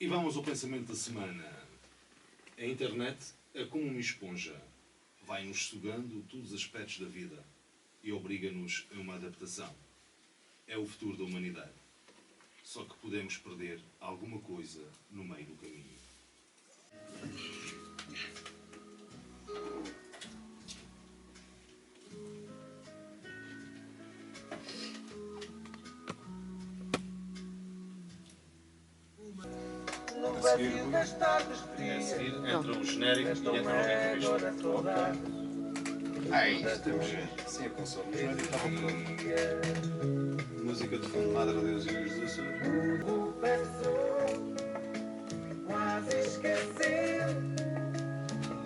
E vamos ao pensamento da semana. A internet é como uma esponja. Vai-nos sugando todos os aspectos da vida e obriga-nos a uma adaptação. É o futuro da humanidade. Só que podemos perder alguma coisa no meio do caminho. A seguir entra o genérico e entra o entrevista. Isto temos gente. Sim, a console. O genérico estava pronto. Música de fundo, Madre Deus e Ilhas dos Açores. Quase esqueceu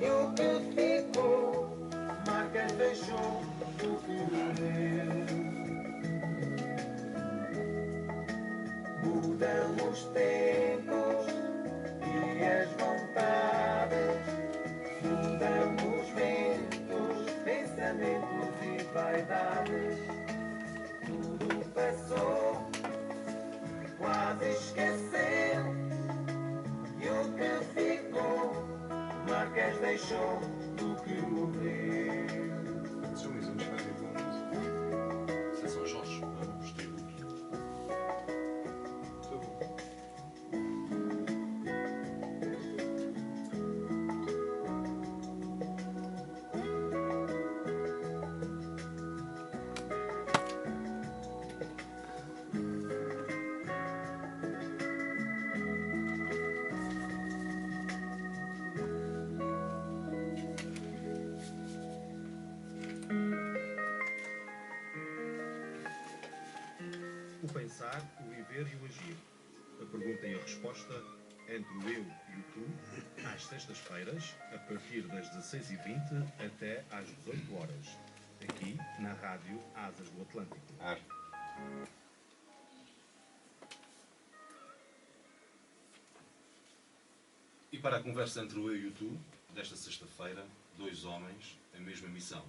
e o que ficou, marcas deixou o que morreu. Mudam os tempos e as vontades, mudam os ventos, pensamentos e vaidades. Tudo passou, quase esqueceu. E o que ficou, marcas deixou do que morreu. São exames que fazem boa música. Isso é São Jorge, os tributos. Muito bom. O pensar, o viver e o agir. A pergunta e a resposta entre o eu e o tu, às sextas-feiras, a partir das 16h20 até às 18 horas. Aqui, na rádio Asas do Atlântico. E para a conversa entre o eu e o tu, desta sexta-feira, dois homens, a mesma missão.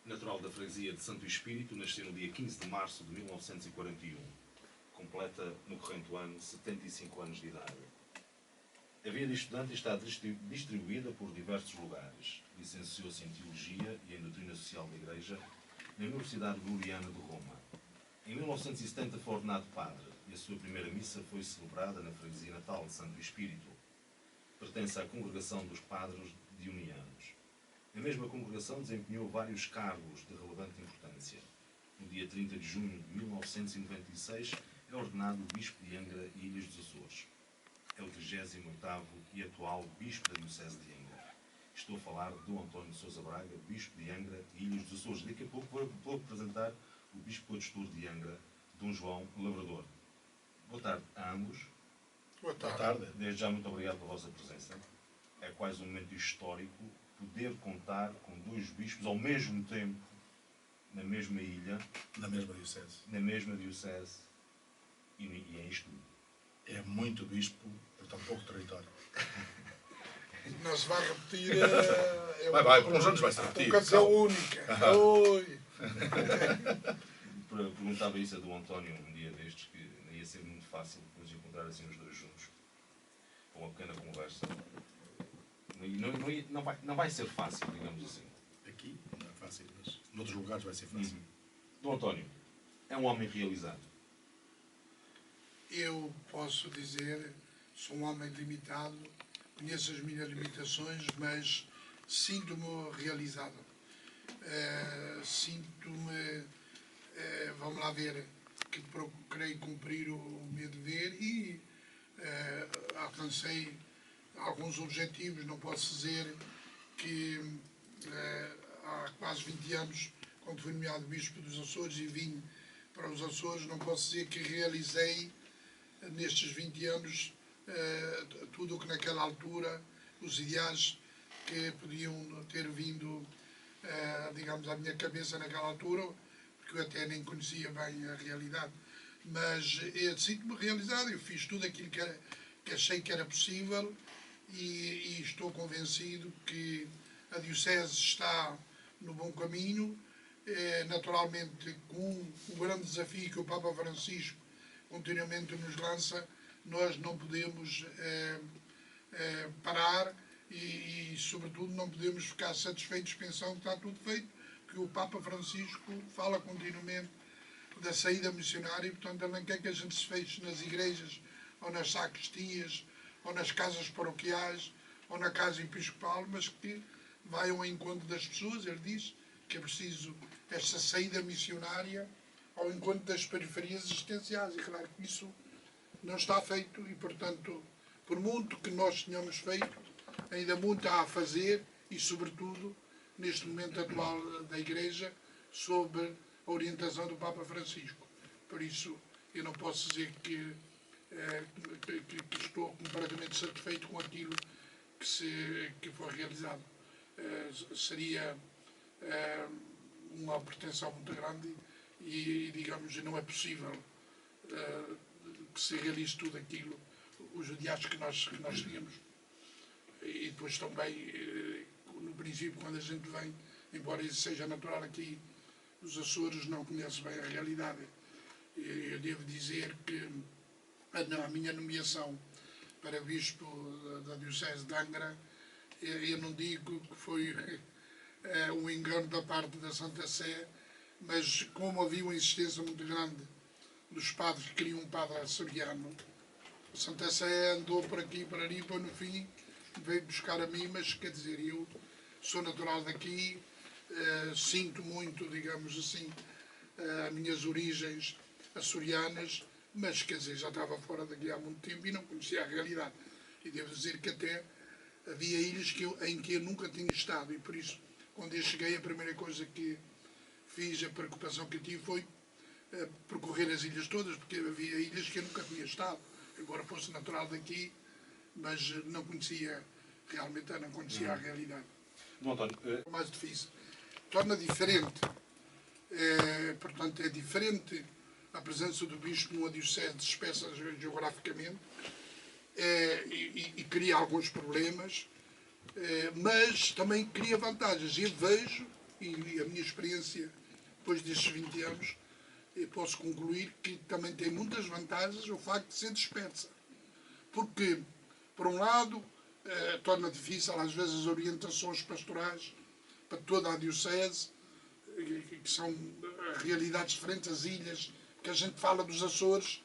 Natural da freguesia de Santo Espírito, nasceu no dia 15 de março de 1941. Completa, no corrente ano, 75 anos de idade. A vida de estudante está distribuída por diversos lugares. Licenciou-se em Teologia e em Doutrina Social da Igreja na Universidade Gregoriana de Roma. Em 1970 foi ordenado padre e a sua primeira missa foi celebrada na freguesia natal de Santo Espírito. Pertence à Congregação dos Padres Dionianos. A mesma congregação desempenhou vários cargos de relevante importância. No dia 30 de junho de 1996 é ordenado Bispo de Angra e Ilhas dos Açores. É o 38º e atual Bispo da Diocese de Angra. Estou a falar de Dom António de Sousa Braga, Bispo de Angra e Ilhas dos Açores. Daqui a pouco vou apresentar o Bispo Coadjutor de Angra, Dom João Lavrador. Boa tarde a ambos. Boa tarde. Desde já muito obrigado pela vossa presença. É quase um momento histórico poder contar com dois bispos ao mesmo tempo na mesma ilha, Na mesma diocese. na mesma diocese e em estudo. É muito bispo por tão pouco território. Não se vai repetir. Vai, por uns anos vai se Uma repetir. ocasião única. Oi. Perguntava isso a do António um dia destes, que não ia ser muito fácil depois encontrar assim os dois juntos com uma pequena conversa. Não vai ser fácil, digamos assim. Aqui não é fácil, mas noutros lugares vai ser fácil. Dom António é um homem realizado. Eu posso dizer, sou um homem limitado, conheço as minhas limitações, mas sinto-me realizado. Sinto-me, vamos lá ver, que procurei cumprir o meu dever e alcancei alguns objetivos. Não posso dizer que há quase 20 anos, quando fui nomeado Bispo dos Açores e vim para os Açores, não posso dizer que realizei nestes 20 anos tudo o que naquela altura, os ideais que podiam ter vindo, digamos, à minha cabeça naquela altura, porque eu até nem conhecia bem a realidade. Mas eu sinto-me realizado, eu fiz tudo aquilo que achei que era possível e estou convencido que a Diocese está no bom caminho, naturalmente com o grande desafio que o Papa Francisco continuamente nos lança, nós não podemos parar e, sobretudo, não podemos ficar satisfeitos pensando que está tudo feito, que o Papa Francisco fala continuamente da saída missionária e, portanto, ele não quer que a gente se feche nas igrejas ou nas sacristias ou nas casas paroquiais ou na casa episcopal, mas que vai ao encontro das pessoas. Ele diz que é preciso esta saída missionária ao encontro das periferias existenciais. E claro que isso não está feito e, portanto, por muito que nós tenhamos feito, ainda muito há a fazer e, sobretudo, neste momento atual da Igreja, sob a orientação do Papa Francisco. Por isso, eu não posso dizer que estou completamente satisfeito com aquilo que foi realizado. Seria uma pretensão muito grande e, digamos, não é possível que se realize tudo aquilo, os ideais que nós tínhamos. E depois também, no princípio, quando a gente vem, embora isso seja natural aqui, os Açores não conhecem bem a realidade. Eu devo dizer que a minha nomeação para bispo da Diocese de Angra, eu não digo que foi um engano da parte da Santa Sé, mas como havia uma insistência muito grande dos padres que queriam um padre açoriano, a Santa Sé andou por aqui, por ali, para no fim veio buscar a mim, mas quer dizer, eu sou natural daqui, sinto muito, digamos assim, as minhas origens açorianas, mas quer dizer, já estava fora daqui há muito tempo e não conhecia a realidade. E devo dizer que até havia ilhas em que eu nunca tinha estado e por isso, quando eu cheguei, a primeira coisa que fiz, a preocupação que eu tive foi percorrer as ilhas todas, porque havia ilhas que eu nunca tinha estado, embora fosse natural daqui, mas não conhecia realmente, não conhecia a realidade. Bom, António, É mais difícil. Torna diferente, portanto, é diferente a presença do bispo numa diocese dispersa geograficamente e cria alguns problemas, mas também cria vantagens. Eu vejo, e a minha experiência depois destes 20 anos, eu posso concluir que também tem muitas vantagens o facto de ser dispersa. Porque, por um lado, torna difícil às vezes as orientações pastorais para toda a diocese, que são realidades diferentes, as ilhas, que a gente fala dos Açores,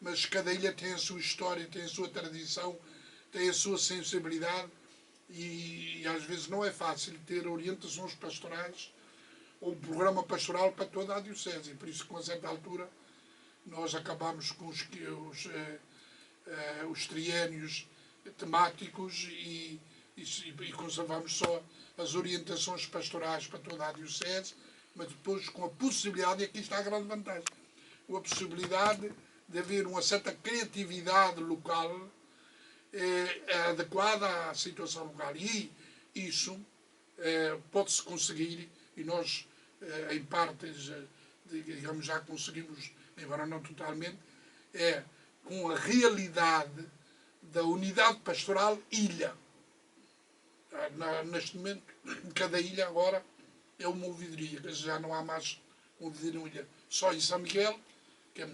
mas cada ilha tem a sua história, tem a sua tradição, tem a sua sensibilidade e às vezes não é fácil ter orientações pastorais ou um programa pastoral para toda a diocese. E por isso, com a certa altura, nós acabamos com os triênios temáticos e conservamos só as orientações pastorais para toda a diocese, mas depois com a possibilidade, e aqui está a grande vantagem, com a possibilidade de haver uma certa criatividade local adequada à situação local. E isso pode-se conseguir, e nós, em partes, digamos, já conseguimos, embora não totalmente, com a realidade da unidade pastoral ilha. Neste momento, cada ilha agora é uma ouvidoria, já não há mais ouvidoria na ilha. Só em São Miguel, que é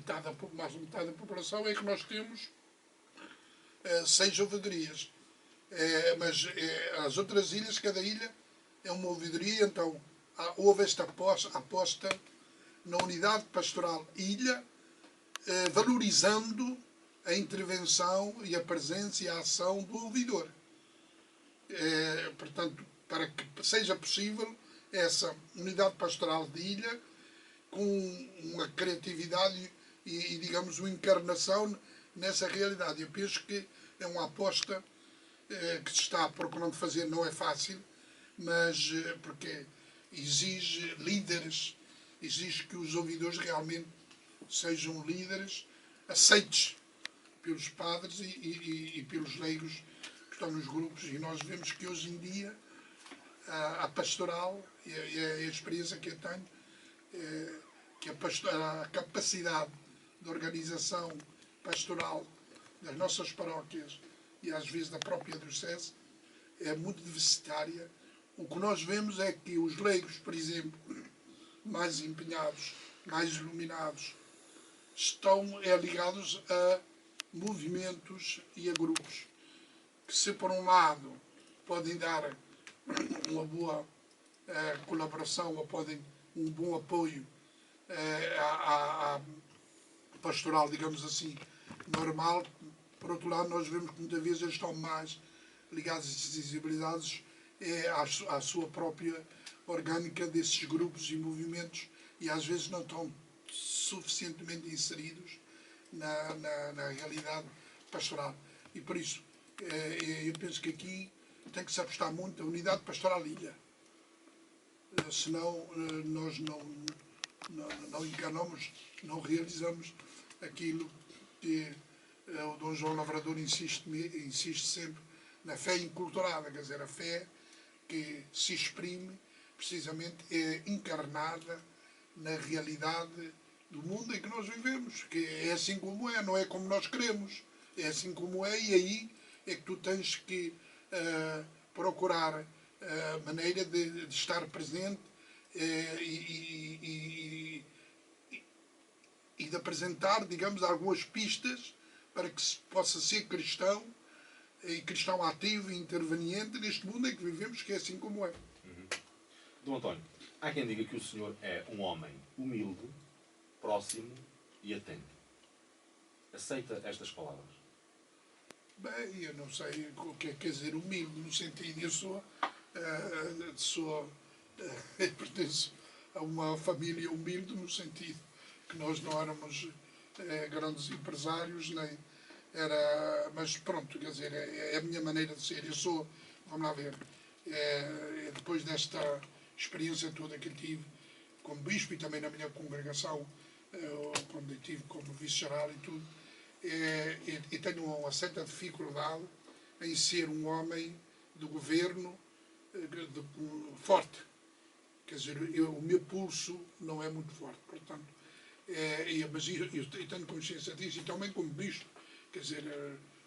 mais de metade da população, é que nós temos 6 ouvidorias. Mas as outras ilhas, cada ilha é uma ouvidoria, então houve esta aposta na unidade pastoral ilha, valorizando a intervenção e a presença e a ação do ouvidor. Portanto, para que seja possível essa unidade pastoral de ilha com uma criatividade e digamos, uma encarnação nessa realidade. Eu penso que é uma aposta que se está procurando fazer, não é fácil, mas porque exige líderes, exige que os ouvidores realmente sejam líderes aceites pelos padres e pelos leigos que estão nos grupos. E nós vemos que hoje em dia a pastoral, e a experiência que eu tenho, que a capacidade de organização pastoral das nossas paróquias e às vezes da própria diocese é muito diversitária. O que nós vemos é que os leigos, por exemplo, mais empenhados, mais iluminados, estão ligados movimentos e a grupos que, se por um lado podem dar uma boa colaboração ou podem um bom apoio à pastoral, digamos assim, normal, por outro lado nós vemos que muitas vezes eles estão mais ligados e sensibilizados à sua própria orgânica desses grupos e movimentos e às vezes não estão suficientemente inseridos na realidade pastoral. E por isso, eu penso que aqui tem que se apostar muito a unidade pastoral ilha. Senão nós não encarnamos, não realizamos aquilo que o Dom João Lavrador insiste sempre na fé inculturada, quer dizer, a fé que se exprime precisamente é encarnada na realidade do mundo em que nós vivemos, que é assim como é, não é como nós queremos, é assim como é, e aí é que tu tens que procurar a maneira de estar presente e de apresentar, digamos, algumas pistas para que se possa ser cristão e cristão ativo e interveniente neste mundo em que vivemos, que é assim como é. Dom António, há quem diga que o senhor é um homem humilde, próximo e atento. Aceita estas palavras? Bem, eu não sei o que quer dizer humilde, no sentido, eu pertenço a uma família humilde, no sentido que nós não éramos grandes empresários, nem era, mas pronto, quer dizer, é a minha maneira de ser. Eu sou, vamos lá ver, depois desta experiência toda que eu tive como bispo e também na minha congregação, quando eu tive como vice-geral e tudo, eu tenho uma certa dificuldade em ser um homem do governo forte. Quer dizer, o meu pulso não é muito forte, portanto, mas eu tenho consciência disso e também como bispo, quer dizer,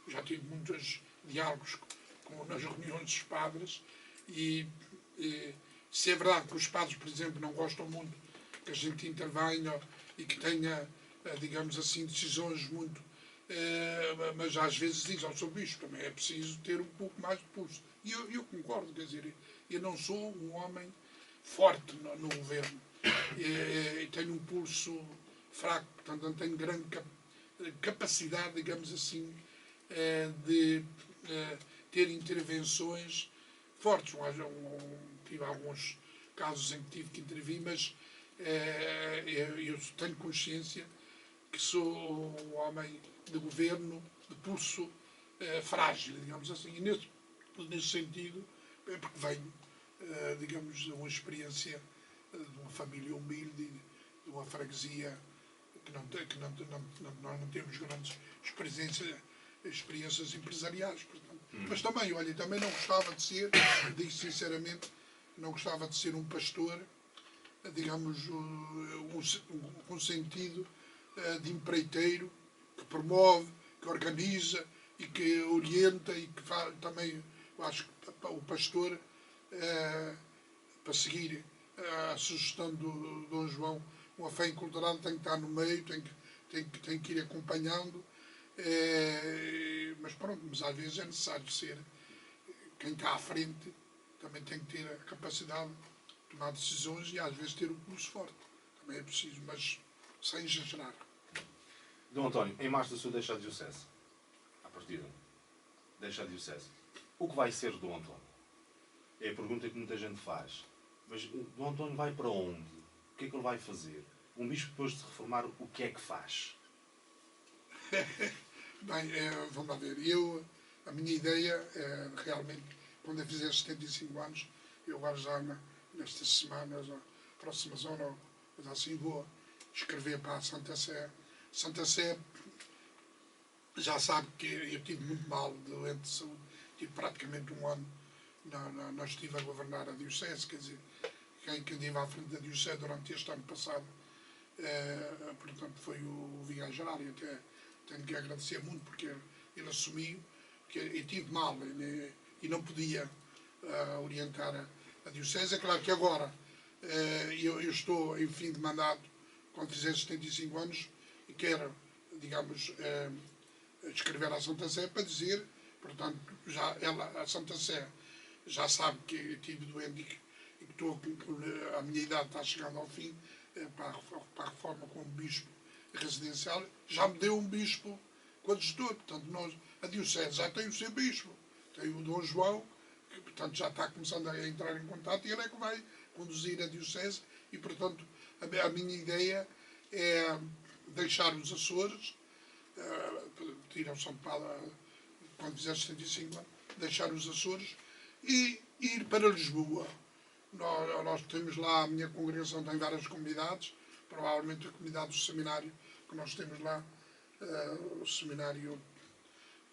já tive muitos diálogos nas reuniões dos padres e se é verdade que os padres, por exemplo, não gostam muito que a gente intervenha e que tenha, digamos assim, decisões muito... mas às vezes diz ao seu bispo também é preciso ter um pouco mais de pulso. E eu concordo, quer dizer, eu não sou um homem forte no governo. Tenho um pulso fraco, portanto não tenho grande capacidade, digamos assim, de ter intervenções fortes. Tive alguns casos em que tive que intervir, mas eu tenho consciência que sou um homem de governo de pulso frágil, digamos assim. E nesse sentido, é porque venho, digamos, de uma experiência de uma família humilde, de uma freguesia que nós não temos grandes experiências empresariais. Portanto. Mas também, olha, também não gostava de ser, digo sinceramente, não gostava de ser um pastor, digamos, com sentido de empreiteiro, que promove, que organiza e que orienta e que faz, também, eu acho que o pastor, para seguir a sugestão do Dom João, uma fé inculturada tem que estar no meio, tem que ir acompanhando, mas pronto, mas às vezes é necessário ser quem está à frente, também tem que ter a capacidade de tomar decisões e às vezes ter o pulso forte. Também é preciso, mas sem exagerar. Dom António, em março o senhor deixa a diocese. À partida. Deixa a diocese. O que vai ser Dom António? É a pergunta que muita gente faz. Mas Dom António vai para onde? O que é que ele vai fazer? Um bispo depois de se reformar, o que é que faz? Bem, vamos lá ver. A minha ideia, realmente, quando eu fizer 75 anos, eu agora já nestas semanas, próximas horas, assim, vou escrever para a Santa Sé. Santa Sé já sabe que eu tive muito mal doente de saúde, tive praticamente um ano, não estive a governar a diocese, quer dizer, quem esteve à frente da diocese durante este ano passado, portanto, foi o vigário-geral, e até tenho que agradecer muito porque ele assumiu que eu tive mal e não podia orientar a diocese. É claro que agora eu estou em fim de mandato, quando fizer 75 anos, e quero, digamos, escrever à Santa Sé para dizer, portanto, a Santa Sé já sabe que eu estive doente e que a minha idade está chegando ao fim para a reforma como bispo residencial, já me deu um bispo coadjutor. Portanto, a Diocese já tem o seu bispo, tem o Dom João, que portanto já está começando a entrar em contato, e ele é que vai conduzir a Diocese, e portanto a minha ideia é deixar os Açores, pedir ao São Paulo, quando fizer 75 anos, deixar os Açores e ir para Lisboa. Nós temos lá, a minha congregação tem várias comunidades, provavelmente a comunidade do seminário que nós temos lá, o seminário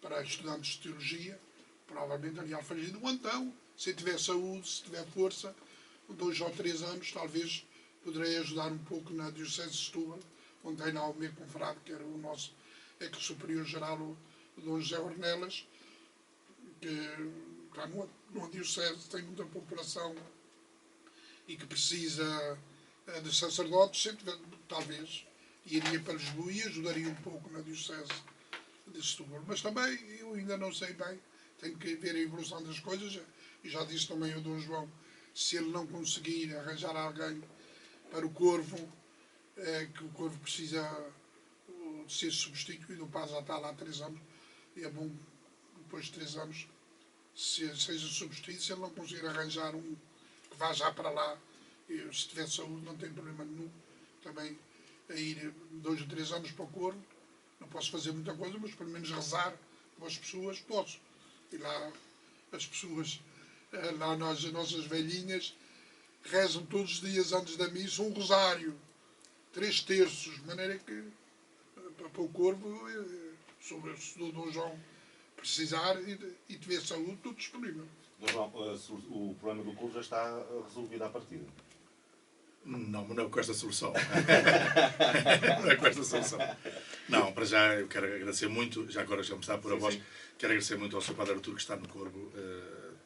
para estudantes de teologia, provavelmente ali Alfragide, ou então, se tiver saúde, se tiver força, 2 ou 3 anos, talvez poderei ajudar um pouco na Diocese de Setúbal, onde tem lá o meu confrade, que era o nosso ex-superior-geral, o Dom José Ornelas, que está numa Diocese, tem muita população e que precisa de sacerdotes, sempre, talvez iria para Lisboa e ajudaria um pouco na Diocese de Setúbal. Mas também, eu ainda não sei bem, tenho que ver a evolução das coisas, e já disse também ao Dom João, se ele não conseguir arranjar alguém para o Corvo, que o Corvo precisa de ser substituído, o padre já está lá há 3 anos, e é bom, depois de 3 anos, seja substituído. Se ele não conseguir arranjar um que vá já para lá, se tiver saúde, não tem problema nenhum, também a ir 2 ou 3 anos para o Corvo. Não posso fazer muita coisa, mas pelo menos rezar com as pessoas posso. E lá as pessoas, lá as nossas velhinhas, rezam todos os dias antes da missa um rosário, 3 terços, de maneira que para o Corvo, sobre o Dom João precisar e tiver saúde, tudo disponível. Dom João, o problema do Corvo já está resolvido à partida. Não é com esta solução. Não é com esta solução. Não, para já eu quero agradecer muito, já agora já me está a pôr a voz, quero agradecer muito ao Sr. Padre Artur, que está no Corvo,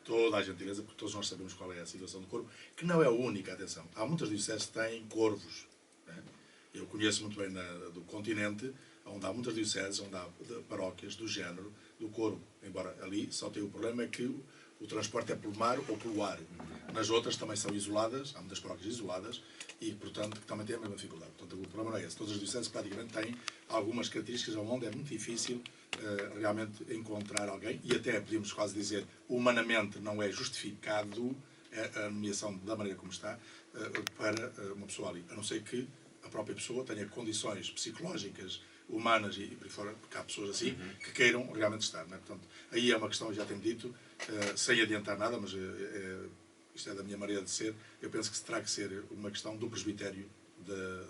toda a gentileza, porque todos nós sabemos qual é a situação do Corvo, que não é a única, atenção. Há muitas dioceses que têm corvos. Né? Eu conheço muito bem do continente, onde há muitas dioceses, onde há paróquias do género do Corvo, embora ali só tem o problema que o transporte é pelo mar ou pelo ar. Nas outras também são isoladas, há muitas paróquias isoladas e, portanto, também têm a mesma dificuldade. Portanto, o problema não é esse. Todas as dioceses praticamente têm algumas características onde é muito difícil realmente encontrar alguém, e até podemos quase dizer, humanamente não é justificado a nomeação da maneira como está para uma pessoa ali, a não ser que a própria pessoa tenha condições psicológicas, humanas e por aí fora, porque há pessoas assim que queiram realmente estar. Não é? Portanto, aí é uma questão, já tenho dito, sem adiantar nada, mas isto é da minha maneira de ser, eu penso que terá que ser uma questão do presbitério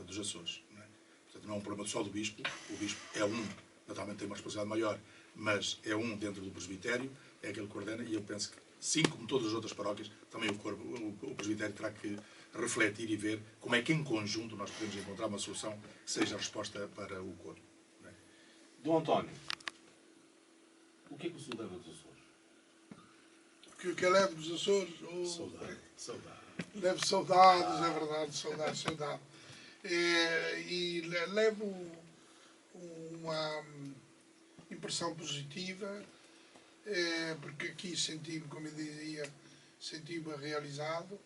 dos Açores. Não é? Portanto, não é um problema só do bispo, o bispo é um, naturalmente tem uma responsabilidade maior, mas é um dentro do presbitério, é aquele que ordena, e eu penso que, assim como todas as outras paróquias, também o presbitério terá que refletir e ver como é que em conjunto nós podemos encontrar uma solução que seja a resposta para o corpo. Não é? Dom António, o que é que o senhor leva dos Açores? O que eu levo dos Açores? Saudade. Levo saudades, é verdade, saudade. E levo uma impressão positiva, porque aqui senti-me, como eu dizia, senti-me realizado,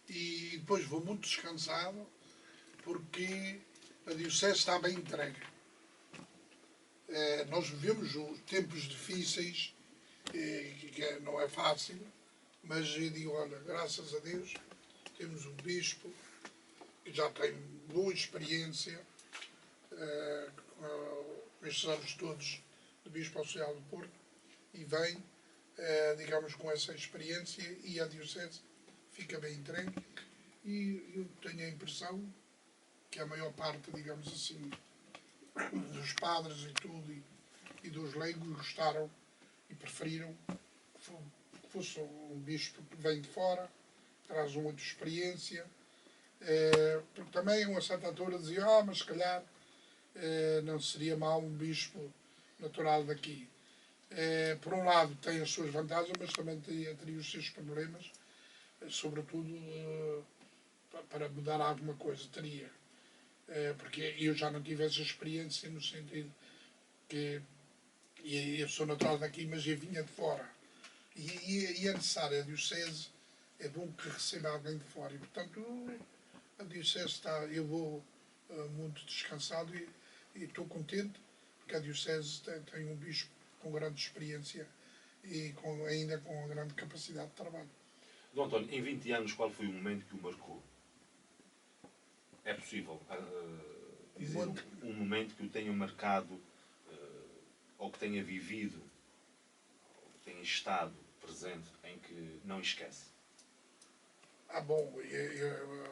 e depois vou muito descansado, porque a Diocese está bem entregue. Nós vivemos tempos difíceis, que não é fácil, mas eu digo, olha, graças a Deus, temos um bispo que já tem boa experiência, com estes anos todos de Bispo Auxiliar do Porto, e vem, digamos, com essa experiência, e a Diocese fica bem entregue, e eu tenho a impressão que a maior parte, digamos assim, dos padres e tudo, e dos leigos gostaram e preferiram que fosse um bispo que vem de fora, traz uma outra experiência, porque também uma certa altura dizia, mas se calhar não seria mau um bispo natural daqui. Por um lado tem as suas vantagens, mas também teria os seus problemas, sobretudo para mudar alguma coisa, teria. Porque eu já não tive essa experiência, no sentido que E eu sou natural daqui, mas eu vinha de fora. E é necessário, a Diocese, é bom que receba alguém de fora. E, portanto, a Diocese está, eu vou muito descansado e estou contente, porque a Diocese tem um bispo com grande experiência e ainda com grande capacidade de trabalho. Dom António, em 20 anos, qual foi o momento que o marcou? É possível dizer um momento que o tenha marcado, ou que tenha vivido, ou que tenha estado presente, em que não esquece? Bom,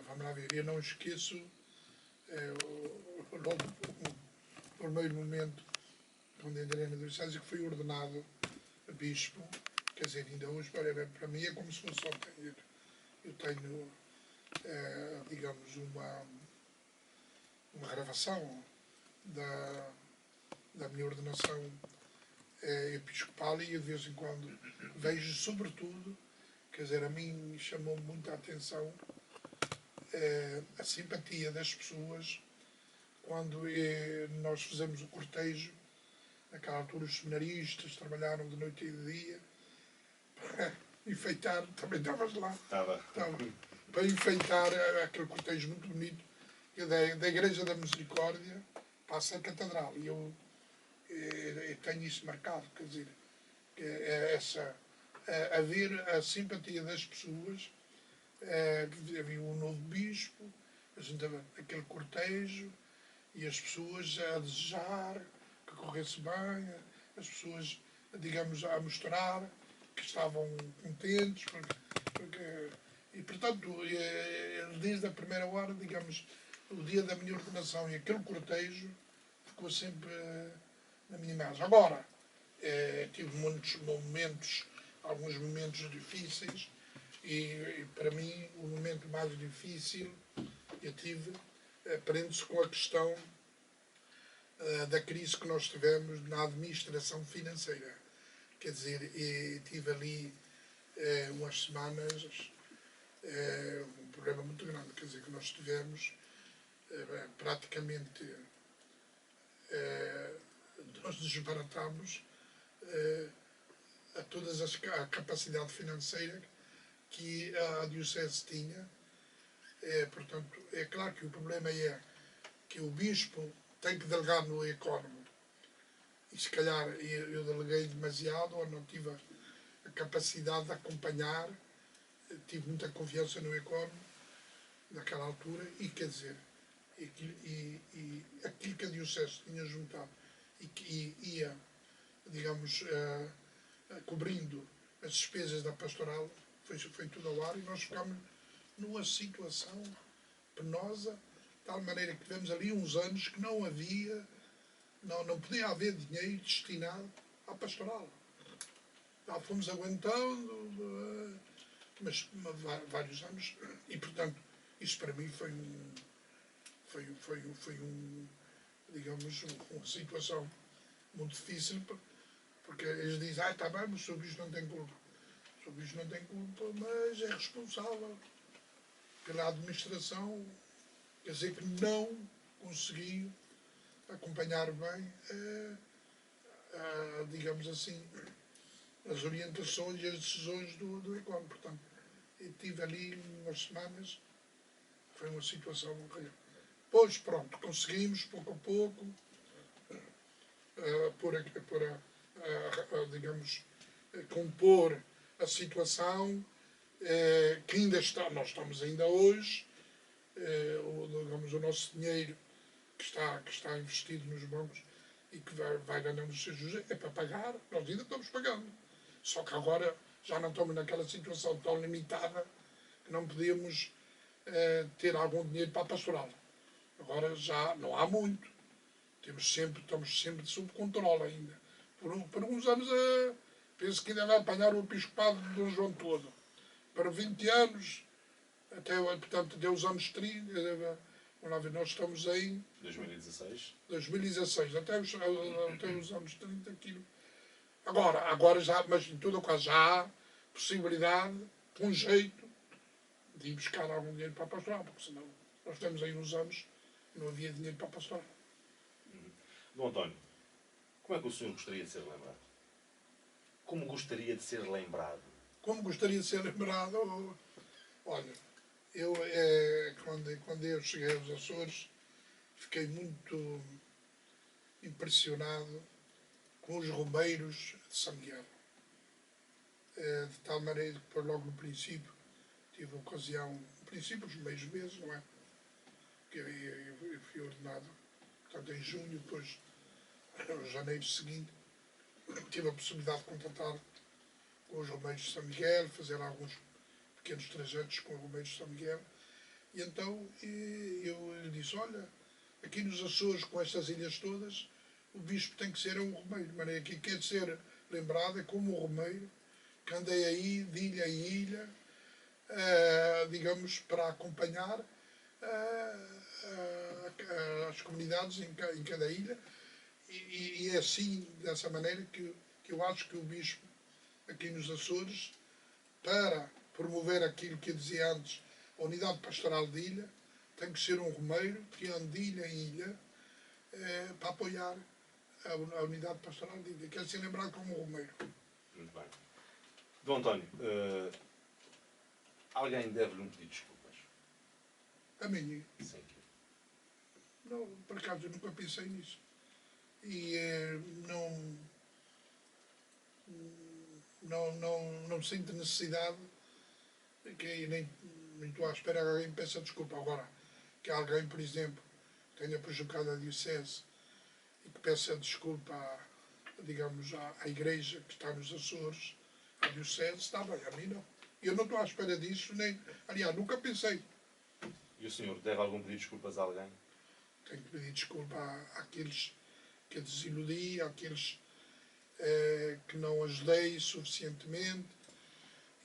vamos lá ver, eu não esqueço logo o primeiro momento, quando entrei na Diocese, que fui ordenado bispo, quer dizer, ainda hoje, para mim é como se fosse ontem. Eu tenho, digamos, uma gravação da minha ordenação episcopal e eu de vez em quando vejo, sobretudo, quer dizer, a mim chamou muita atenção a simpatia das pessoas quando nós fizemos o cortejo. Naquela altura os seminaristas trabalharam de noite e de dia para enfeitar, também estavas lá, Estava. para enfeitar aquele cortejo muito bonito da Igreja da Misericórdia passa a Catedral. E eu tenho isso marcado, quer dizer, que é a ver a simpatia das pessoas. Havia um novo bispo, a gente, aquele cortejo, e as pessoas a desejar que corresse bem, as pessoas, digamos, a mostrar que estavam contentes, e portanto, desde a primeira hora, digamos, o dia da minha ordenação e aquele cortejo ficou sempre na minha imagem. Agora, tive muitos momentos, alguns momentos difíceis, e para mim o momento mais difícil eu tive prende-se com a questão da crise que nós tivemos na administração financeira. Quer dizer, tive ali umas semanas um problema muito grande, quer dizer, que nós tivemos praticamente nós desbaratámos a toda a capacidade financeira que a Diocese tinha. Portanto, é claro que o problema é que o bispo tem que delegar no econômico. E se calhar eu deleguei demasiado ou não tive a capacidade de acompanhar. Tive muita confiança no econômico naquela altura e, quer dizer, aquilo que a Diocese tinha juntado e que ia, digamos, cobrindo as despesas da pastoral, foi tudo ao ar e nós ficámos numa situação penosa, de tal maneira que tivemos ali uns anos que não havia, não podia haver dinheiro destinado à pastoral. Lá fomos aguentando, mas vários anos, e portanto, isso para mim foi digamos, uma situação muito difícil, porque eles dizem, está bem, mas o Sr. Bispo não tem culpa. O Sr. Bispo não tem culpa, mas é responsável pela administração, quer dizer que não conseguiu acompanhar bem, digamos assim, as orientações e as decisões do ECON. Portanto, eu tive ali umas semanas, foi uma situação horrível. Pois pronto, conseguimos pouco a pouco digamos, compor a situação que ainda está, nós estamos ainda hoje, digamos, o nosso dinheiro que está investido nos bancos e que vai ganhando os seus juros é para pagar, nós ainda estamos pagando. Só que agora já não estamos naquela situação tão limitada que não podíamos ter algum dinheiro para a pastoral. Agora já não há muito. Estamos sempre sob controle ainda. Por uns anos, penso que ainda vai apanhar o episcopado de Dom João todo. Para 20 anos, portanto, até os anos 30, vamos lá ver, nós estamos em 2016, até os anos 30 aquilo. Agora já, mas em todo o caso já há possibilidade, com jeito, de ir buscar algum dinheiro para a pastoral, porque senão nós temos aí uns anos não havia dinheiro para a pastoral. Dom António, Como é que o senhor gostaria de ser lembrado? Como gostaria de ser lembrado? Como gostaria de ser lembrado? Olha, eu, quando eu cheguei aos Açores, fiquei muito impressionado com os romeiros de São Miguel. De tal maneira que, depois, logo no princípio, tive a ocasião, no princípio, os primeiros meses, não é? Que eu fui ordenado, portanto, em junho, depois, em janeiro seguinte, tive a possibilidade de contratar com os romeiros de São Miguel, fazer alguns pequenos trajetos com os romeiros de São Miguel. E então eu disse, olha, aqui nos Açores, com estas ilhas todas, o bispo tem que ser um romeiro, de maneira que quer ser lembrado é como um romeiro, que andei aí de ilha em ilha, digamos, para acompanhar as comunidades em cada ilha, e é assim, dessa maneira, que eu acho que o bispo, aqui nos Açores, para promover aquilo que eu dizia antes, a unidade pastoral de ilha, tem que ser um romeiro que ande de ilha em ilha para apoiar a unidade pastoral de ilha. Quer ser lembrado como um romeiro. Muito bem. Dom António, alguém deve-lhe um pedido de desculpas? A mim, Sim. não, por acaso, eu nunca pensei nisso. E não sinto necessidade, que nem estou à espera que alguém peça desculpa. Agora, que alguém, por exemplo, tenha prejudicado a Diocese e que peça desculpa, digamos, à Igreja que está nos Açores, à Diocese, está bem, a mim não. Eu não estou à espera disso, nem, aliás, nunca pensei. E o senhor deve algum pedido de desculpas a alguém? Tenho que pedir desculpa àqueles que desiludi, àqueles que não ajudei suficientemente,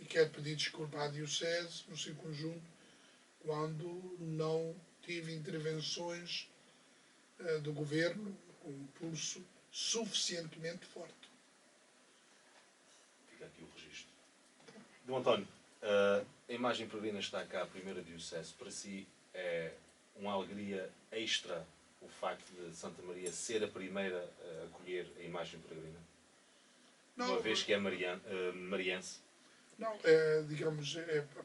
e quero pedir desculpa à Diocese, no seu conjunto, quando não tive intervenções do Governo com um pulso suficientemente forte. Fica aqui o registro. Dom António, a imagem peregrina está cá, a primeira Diocese. Para si é uma alegria extra o facto de Santa Maria ser a primeira a acolher a imagem peregrina? Não, Uma vez que é mariense? Não, digamos,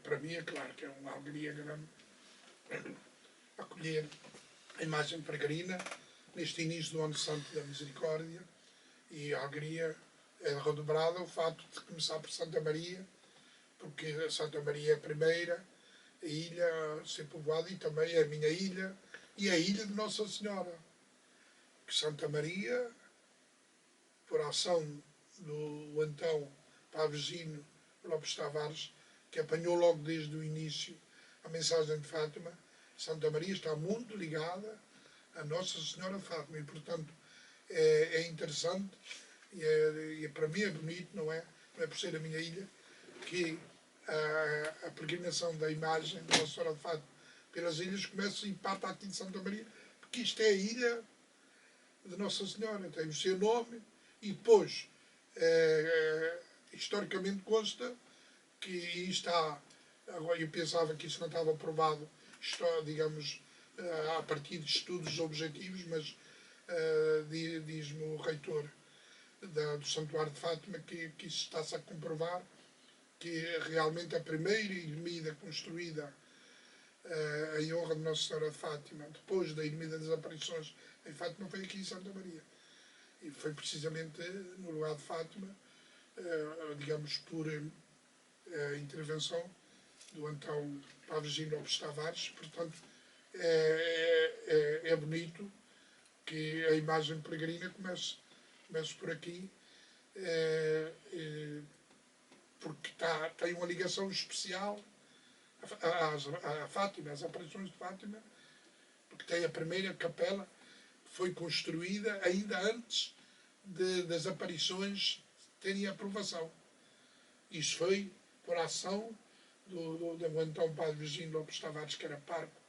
para mim é claro que é uma alegria grande acolher a imagem peregrina neste início do Ano Santo da Misericórdia, e a alegria é redobrada o facto de começar por Santa Maria, porque Santa Maria é a primeira a ilha a ser povoada, e também é a minha ilha e a ilha de Nossa Senhora. Que Santa Maria, por ação do então Padre Gino Lopes Tavares, que apanhou logo desde o início a mensagem de Fátima, Santa Maria está muito ligada a Nossa Senhora de Fátima, e portanto é interessante, e para mim é bonito, não é por ser a minha ilha, que a peregrinação da imagem de Nossa Senhora de Fátima pelas ilhas começa e parte aqui de Santa Maria, porque isto é a ilha de Nossa Senhora, tem o seu nome, e depois historicamente consta que está, agora eu pensava que isso não estava provado, digamos, a partir de estudos objetivos, mas diz-me o reitor do Santuário de Fátima que isso está-se a comprovar, que realmente a primeira ermida construída em honra de Nossa Senhora de Fátima, depois da ermida das aparições em Fátima, foi aqui em Santa Maria. E foi precisamente no lugar de Fátima, digamos, por intervenção do então Padre Gino Lopes Tavares. Portanto, é bonito que a imagem peregrina comece por aqui, porque tem uma ligação especial a Fátima, às aparições de Fátima, porque tem a primeira capela que foi construída ainda antes das aparições terem aprovação. Isso foi por ação do então Padre Virgínio Lopes Tavares, que era pároco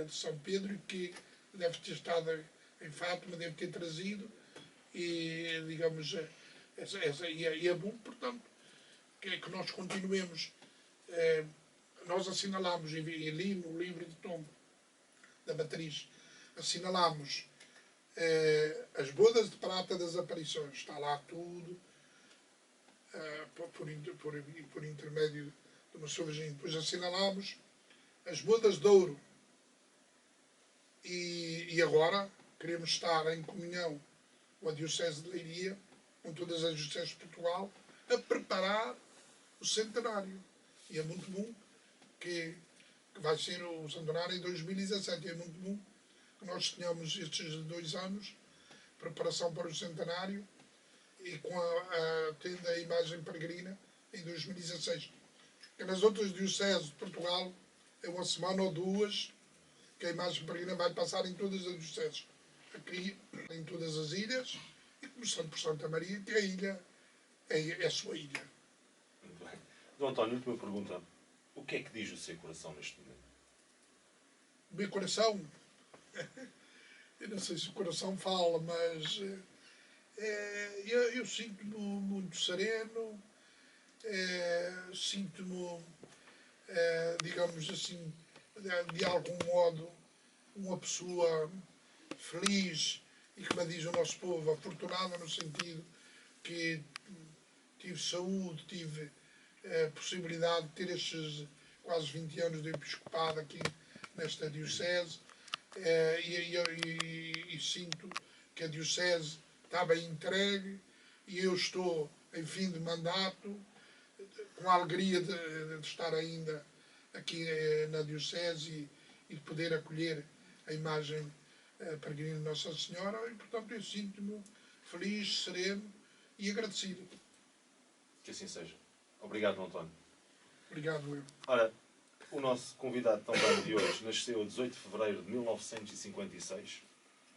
de São Pedro, e que deve ter estado em Fátima, deve ter trazido, e digamos, e é bom, portanto, que nós continuemos. Nós assinalamos, e li no livro de tombo da matriz, assinalamos As bodas de prata das aparições, está lá tudo, por intermédio de uma sobragem. Depois assinalamos as bodas de ouro. E agora queremos estar em comunhão com a Diocese de Leiria, com todas as dioceses de Portugal, a preparar o centenário. E é muito bom que vai ser o centenário em 2017. É muito bom que nós tenhamos estes 2 anos preparação para o centenário e com tendo a imagem peregrina em 2016. Porque nas outras dioceses de Portugal é uma semana ou 2 que a imagem peregrina vai passar em todas as dioceses. Aqui, em todas as ilhas, e começando por Santa Maria, que a ilha é a sua ilha. Muito bem. Dom António, última pergunta. O que é que diz o seu coração neste momento? O meu coração, eu não sei se o coração fala, mas eu sinto-me muito sereno, sinto-me, digamos assim, de algum modo, uma pessoa feliz e, como diz o nosso povo, afortunada no sentido que tive saúde, tive a possibilidade de ter estes quase 20 anos de episcopado aqui nesta diocese, e sinto que a diocese está bem entregue e eu estou em fim de mandato, com a alegria de estar ainda aqui na diocese e de poder acolher a imagem peregrina de Nossa Senhora, e portanto eu sinto-me feliz, sereno e agradecido. Que assim seja. Obrigado, Dom António. Obrigado, eu. Ora, o nosso convidado também de hoje nasceu a 18 de fevereiro de 1956,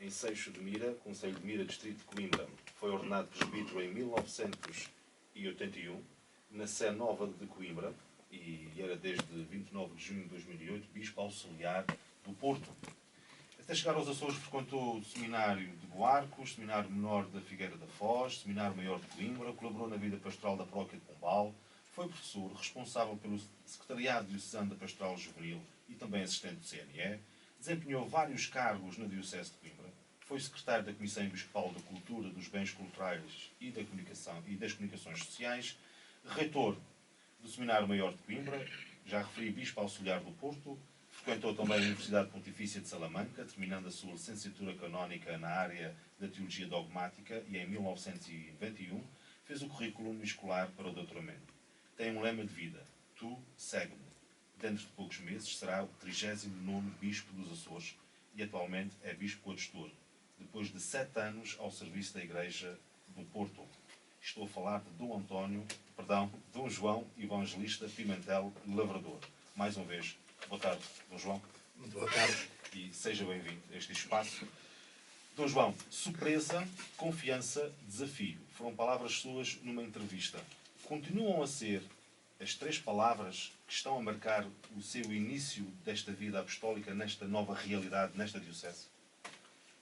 em Seixo de Mira, Concelho de Mira, Distrito de Coimbra. Foi ordenado presbítero em 1981, na Sé Nova de Coimbra, e era desde 29 de junho de 2008 bispo auxiliar do Porto. Até chegar aos Açores frequentou o Seminário de Boarcos, Seminário Menor da Figueira da Foz, Seminário Maior de Coimbra, colaborou na vida pastoral da Paróquia de Pombal, foi professor responsável pelo Secretariado Diocesano da Pastoral Juvenil e também assistente do CNE, desempenhou vários cargos na Diocese de Coimbra, foi secretário da Comissão Episcopal da Cultura, dos Bens Culturais e da Comunicação e das Comunicações Sociais, reitor do Seminário Maior de Coimbra, já referi bispo auxiliar do Porto, frequentou também a Universidade Pontifícia de Salamanca, terminando a sua licenciatura canónica na área da Teologia Dogmática e, em 1991, fez o currículo escolar para o doutoramento. Tem um lema de vida: tu segue-me. Dentro de poucos meses será o 39º Bispo dos Açores e atualmente é Bispo Coadjutor, depois de 7 anos ao serviço da Igreja do Porto. Estou a falar de Dom João Evangelista Pimentel Lavrador. Mais uma vez, boa tarde, Dom João. Muito boa tarde. E seja bem-vindo a este espaço. Dom João, surpresa, confiança, desafio. Foram palavras suas numa entrevista. Continuam a ser as 3 palavras que estão a marcar o seu início desta vida apostólica, nesta nova realidade, nesta diocese?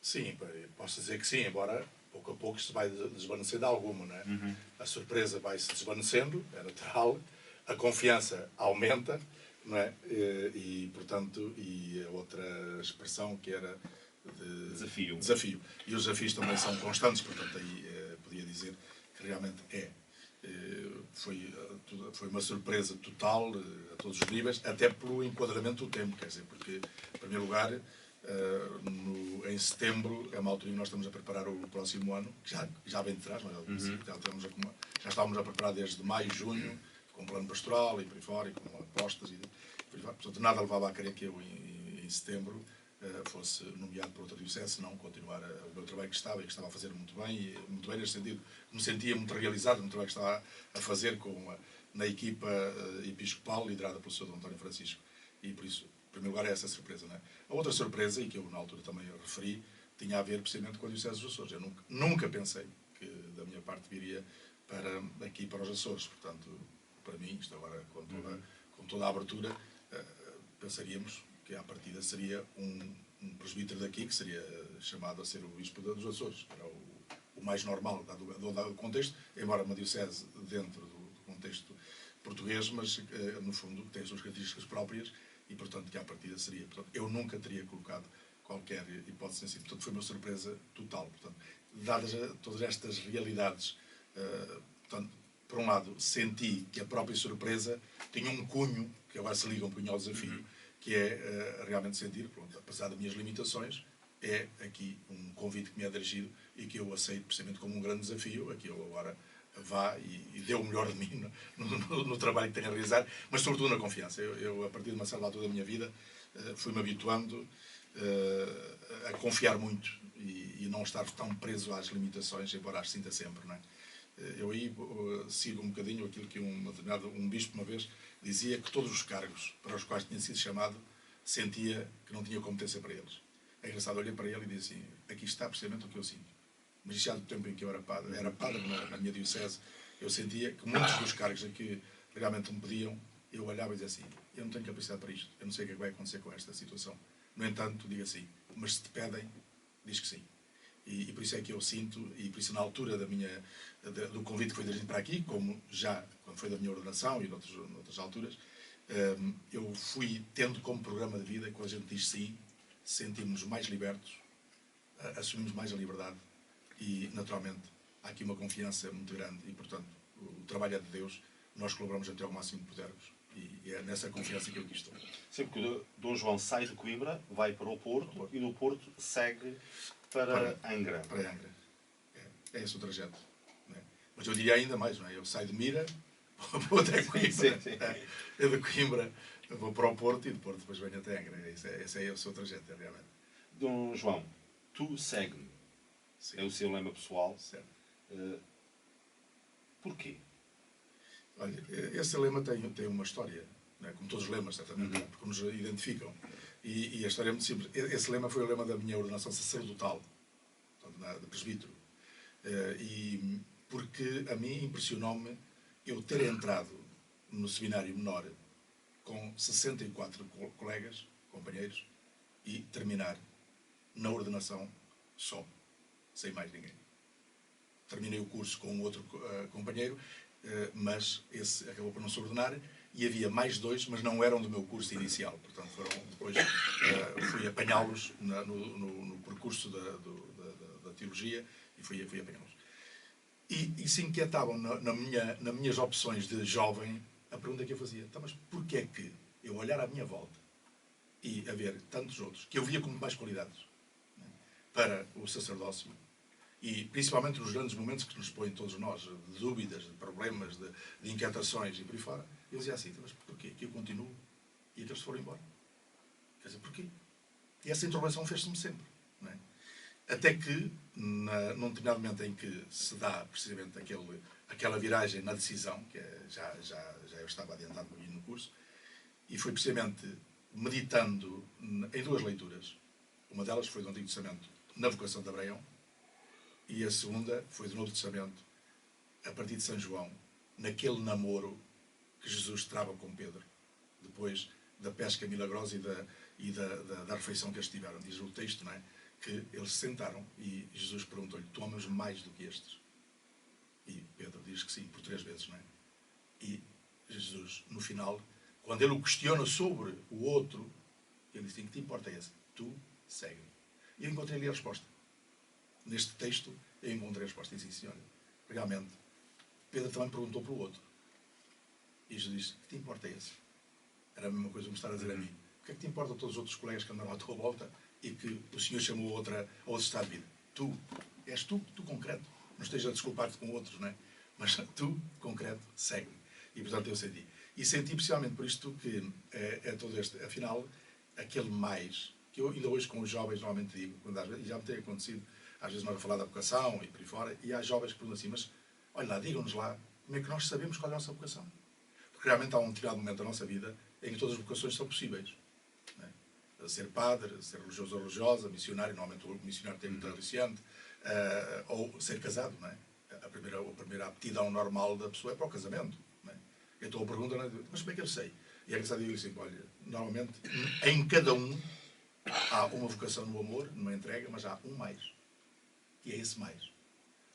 Sim, posso dizer que sim, embora pouco a pouco se vai desvanecendo alguma, não é? Uhum. A surpresa vai-se desvanecendo, é natural, a confiança aumenta, não é? Portanto, e a outra expressão que era de desafio. E os desafios também são constantes, portanto, aí podia dizer que realmente foi uma surpresa total a todos os níveis, até pelo enquadramento do tempo, quer dizer, porque, em primeiro lugar, em setembro é uma altura em que nós estamos a preparar o próximo ano, que já vem de trás, mas já estávamos a preparar desde maio, junho, com um plano pastoral e por aí fora, e com apostas, e por aí fora. Portanto, nada levava a crer que eu, em setembro, fosse nomeado para outra diocese, senão continuar o meu trabalho que estava a fazer muito bem, e muito bem neste sentido, me sentia muito realizado no trabalho que estava a fazer na equipa episcopal liderada pelo Sr. Dom António Francisco. E por isso, em primeiro lugar, é essa surpresa, não é? A outra surpresa, e que eu na altura também referi, tinha a ver precisamente com a Diocese dos Açores. Eu nunca pensei que da minha parte viria aqui para os Açores. Portanto, para mim, isto agora com toda a abertura, pensaríamos que à partida seria um presbítero daqui que seria chamado a ser o Bispo dos Açores. Era o mais normal, dado o contexto, embora uma diocese dentro do contexto português, mas no fundo tem as suas características próprias e, portanto, que à partida seria. Portanto, eu nunca teria colocado qualquer hipótese assim. Portanto, foi uma surpresa total. Portanto, dadas todas estas realidades, portanto, por um lado, senti que a própria surpresa tinha um cunho, que agora se liga um cunho ao desafio, que é realmente sentir, pronto, apesar das minhas limitações, é aqui um convite que me é dirigido e que eu aceito precisamente como um grande desafio, a que eu agora vá e dê o melhor de mim no trabalho que tenho a realizar, mas sobretudo na confiança. Eu a partir de uma certa altura da minha vida, fui-me habituando a confiar muito e não estar tão preso às limitações, embora as sinta sempre, não é? Eu aí sigo um bocadinho aquilo que um bispo uma vez dizia, que todos os cargos para os quais tinha sido chamado sentia que não tinha competência para eles. É engraçado, olhei para ele e disse assim, aqui está precisamente o que eu sinto. Mas já do tempo em que eu era padre na minha diocese, eu sentia que muitos dos cargos a que realmente me pediam, eu olhava e dizia assim, eu não tenho capacidade para isto, eu não sei o que é que vai acontecer com esta situação. No entanto, digo assim, mas se te pedem, diz que sim. E por isso é que eu sinto, e por isso na altura do convite que foi dirigido para aqui, como já quando foi da minha ordenação e noutras alturas, eu fui tendo como programa de vida, quando a gente diz sim, sentimos mais libertos, assumimos mais a liberdade e, naturalmente, há aqui uma confiança muito grande e, portanto, o trabalho é de Deus, nós colaboramos até ao máximo que pudermos e é nessa confiança que eu aqui estou. Sempre que o Dom João sai de Coimbra, vai para o Porto e do Porto segue para Angra. Para Angra. É esse o trajeto. Não é? Mas eu diria ainda mais, não é? Eu saio de Mira, vou até Coimbra. Sim. Eu de Coimbra vou para o Porto e de Porto depois venho até Angra. Esse é o seu trajeto, realmente. Dom João, tu segue-me. É o seu lema pessoal. Certo. Porquê? Olha, esse lema tem uma história, não é? Como todos os lemas, certamente, porque nos identificam. E a história é muito simples. Esse lema foi o lema da minha ordenação sacerdotal, de presbítero. E porque a mim impressionou-me eu ter entrado no seminário menor com 64 colegas, companheiros, e terminar na ordenação só, sem mais ninguém. Terminei o curso com um outro companheiro, mas esse acabou por não se ordenar, e havia mais dois, mas não eram do meu curso inicial. Portanto, depois fui apanhá-los no percurso da teologia e fui apanhá-los. E se inquietavam nas minhas opções de jovem, a pergunta que eu fazia, tá, mas porquê é que eu olhar à minha volta e a ver tantos outros, que eu via com mais qualidades, né, para o sacerdócio, e principalmente nos grandes momentos que nos põem todos nós, de dúvidas, de problemas, de inquietações e por aí fora, eu dizia assim, mas porquê que eu continuo e aqueles foram embora? Quer dizer, porquê? E essa interrogação fez-se-me sempre. Não é? Até que, num determinado momento em que se dá precisamente aquela viragem na decisão, que já eu estava adiantado um pouquinho no curso, e foi precisamente meditando em duas leituras. Uma delas foi do Antigo Testamento, na vocação de Abraão, e a segunda foi do Novo Testamento, a partir de São João, naquele namoro que Jesus trava com Pedro, depois da pesca milagrosa e da refeição que eles tiveram. Diz o texto, não é? Que eles se sentaram e Jesus perguntou-lhe, tu amas mais do que estes? E Pedro diz que sim, por 3 vezes, não é? E Jesus, no final, quando ele o questiona sobre o outro, ele diz, que te importa é esse? Tu segue-me. E eu encontrei ali a resposta. Neste texto, eu encontrei a resposta. E disse, senhora, realmente, Pedro também perguntou para o outro. E Jesus disse, que te importa é esse? Era a mesma coisa que me estar a dizer a mim. O que é que te importa a todos os outros colegas que andaram à tua volta e que o Senhor chamou a outro estado de vida? Tu, és tu concreto. Não estejas a desculpar-te com outros, não é? Mas tu, concreto, segue-me. E, portanto, eu senti. E senti principalmente por isto que é todo este, afinal, aquele mais, que eu ainda hoje com os jovens normalmente digo, e já me tem acontecido, às vezes nós a falar da vocação e por aí fora, e há jovens que perguntam assim, mas, olha lá, digam-nos lá, como é que nós sabemos qual é a nossa vocação? Porque realmente há um determinado momento da nossa vida em que todas as vocações são possíveis. Não é? Ser padre, ser religioso ou religiosa, missionário, normalmente o missionário tem muito aliciante, ou ser casado, não é? A primeira aptidão normal da pessoa é para o casamento. Não é? Então a pergunta é, mas como é que eu sei? E é engraçado dizer assim, olha, normalmente em cada um há uma vocação no amor, numa entrega, mas há um mais. E é esse mais.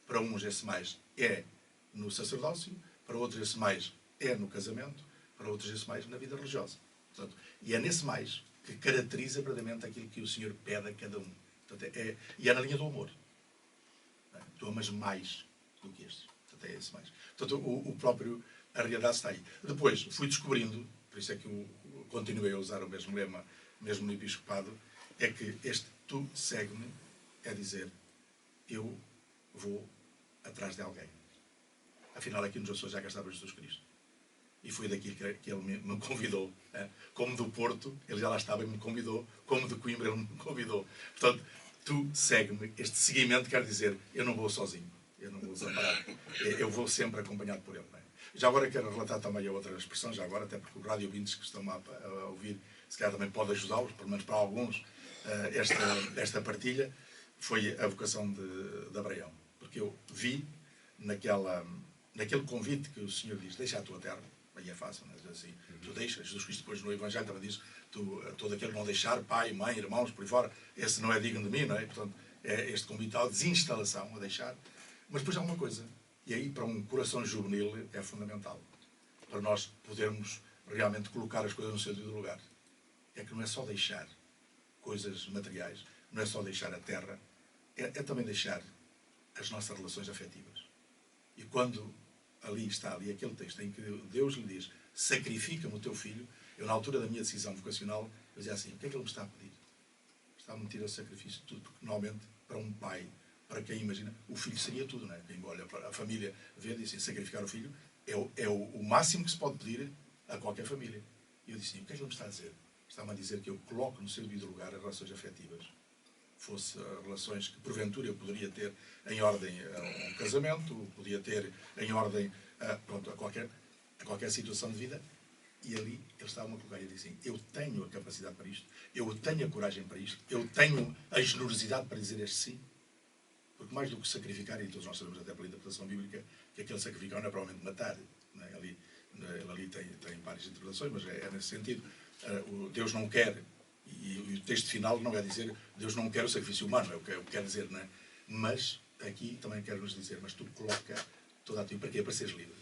Para uns esse mais é no sacerdócio, para outros esse mais é no casamento, para outros esse mais na vida religiosa. Portanto, e é nesse mais, que caracteriza verdadeiramente aquilo que o Senhor pede a cada um. Portanto, e é na linha do amor. Tu amas mais do que este. Portanto, é esse mais. Portanto, a realidade está aí. Depois, fui descobrindo, por isso é que eu continuei a usar o mesmo lema, mesmo no episcopado, é que este tu segue-me é dizer, eu vou atrás de alguém. Afinal, aqui nos Açores já cá estava Jesus Cristo. E foi daqui que ele me convidou. Como do Porto, ele já lá estava e me convidou. Como de Coimbra, ele me convidou. Portanto, tu segue-me. Este seguimento quer dizer, eu não vou sozinho. Eu não vou desamparado. Eu vou sempre acompanhado por ele. Já agora quero relatar também a outra expressão, já agora, até porque os rádio ouvintes que estão a ouvir, se calhar também pode ajudá-los, pelo menos para alguns, esta partilha, foi a vocação de Abraão. Porque eu vi naquele convite que o Senhor diz, deixa a tua terra, aí é fácil, não é? Assim, tu deixas, Jesus Cristo depois no Evangelho também diz, todo aquele que não deixar pai, mãe, irmãos, por aí fora, esse não é digno de mim, não é? Portanto, é este convite à desinstalação, a deixar. Mas depois há uma coisa, e aí para um coração juvenil é fundamental, para nós podermos realmente colocar as coisas no seu devido lugar. É que não é só deixar coisas materiais, não é só deixar a terra, é também deixar as nossas relações afetivas. E quando está ali aquele texto em que Deus lhe diz, sacrifica-me o teu filho, eu na altura da minha decisão vocacional, eu dizia assim, o que é que ele me está a pedir? Está-me a pedir o sacrifício de tudo, porque normalmente para um pai, para quem imagina, o filho seria tudo, não é? Quem olha para a família vê e diz assim, sacrificar o filho é o máximo que se pode pedir a qualquer família. E eu disse assim, o que é que ele me está a dizer? Está-me a dizer que eu coloco no seu devido lugar as relações afetivas. Fosse relações que porventura eu poderia ter em ordem a um casamento, podia ter em ordem a qualquer situação de vida, e ali ele estava a colocar e disse assim, eu tenho a capacidade para isto, eu tenho a coragem para isto, eu tenho a generosidade para dizer este sim, porque mais do que sacrificar, e todos nós sabemos até pela interpretação bíblica, que aquele sacrificar não é provavelmente matar, não é? Ele ali tem várias interpretações, mas é nesse sentido. Deus não quer, e o texto final não é dizer Deus não quer o sacrifício humano, é o que quer dizer, não é? Mas aqui também quero nos dizer, mas tu coloca toda a tua, para quê? Para seres livre.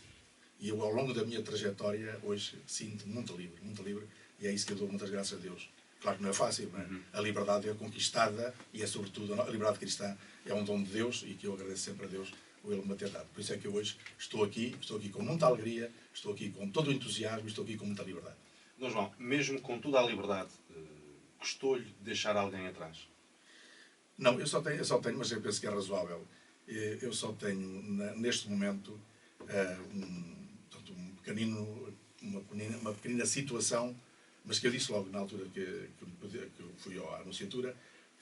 E eu ao longo da minha trajetória hoje sinto-me muito livre, e é isso que eu dou muitas graças a Deus. Claro que não é fácil, não é? A liberdade é conquistada e é sobretudo a liberdade cristã é um dom de Deus e que eu agradeço sempre a Deus o Ele me ter dado. Por isso é que eu hoje estou aqui com muita alegria, estou aqui com todo o entusiasmo, estou aqui com muita liberdade. Dom João, mesmo com toda a liberdade, gostou-lhe de deixar alguém atrás? Não, eu só tenho, mas eu penso que é razoável. Eu só tenho, neste momento, uma pequenina situação, mas que eu disse logo na altura que fui à anunciatura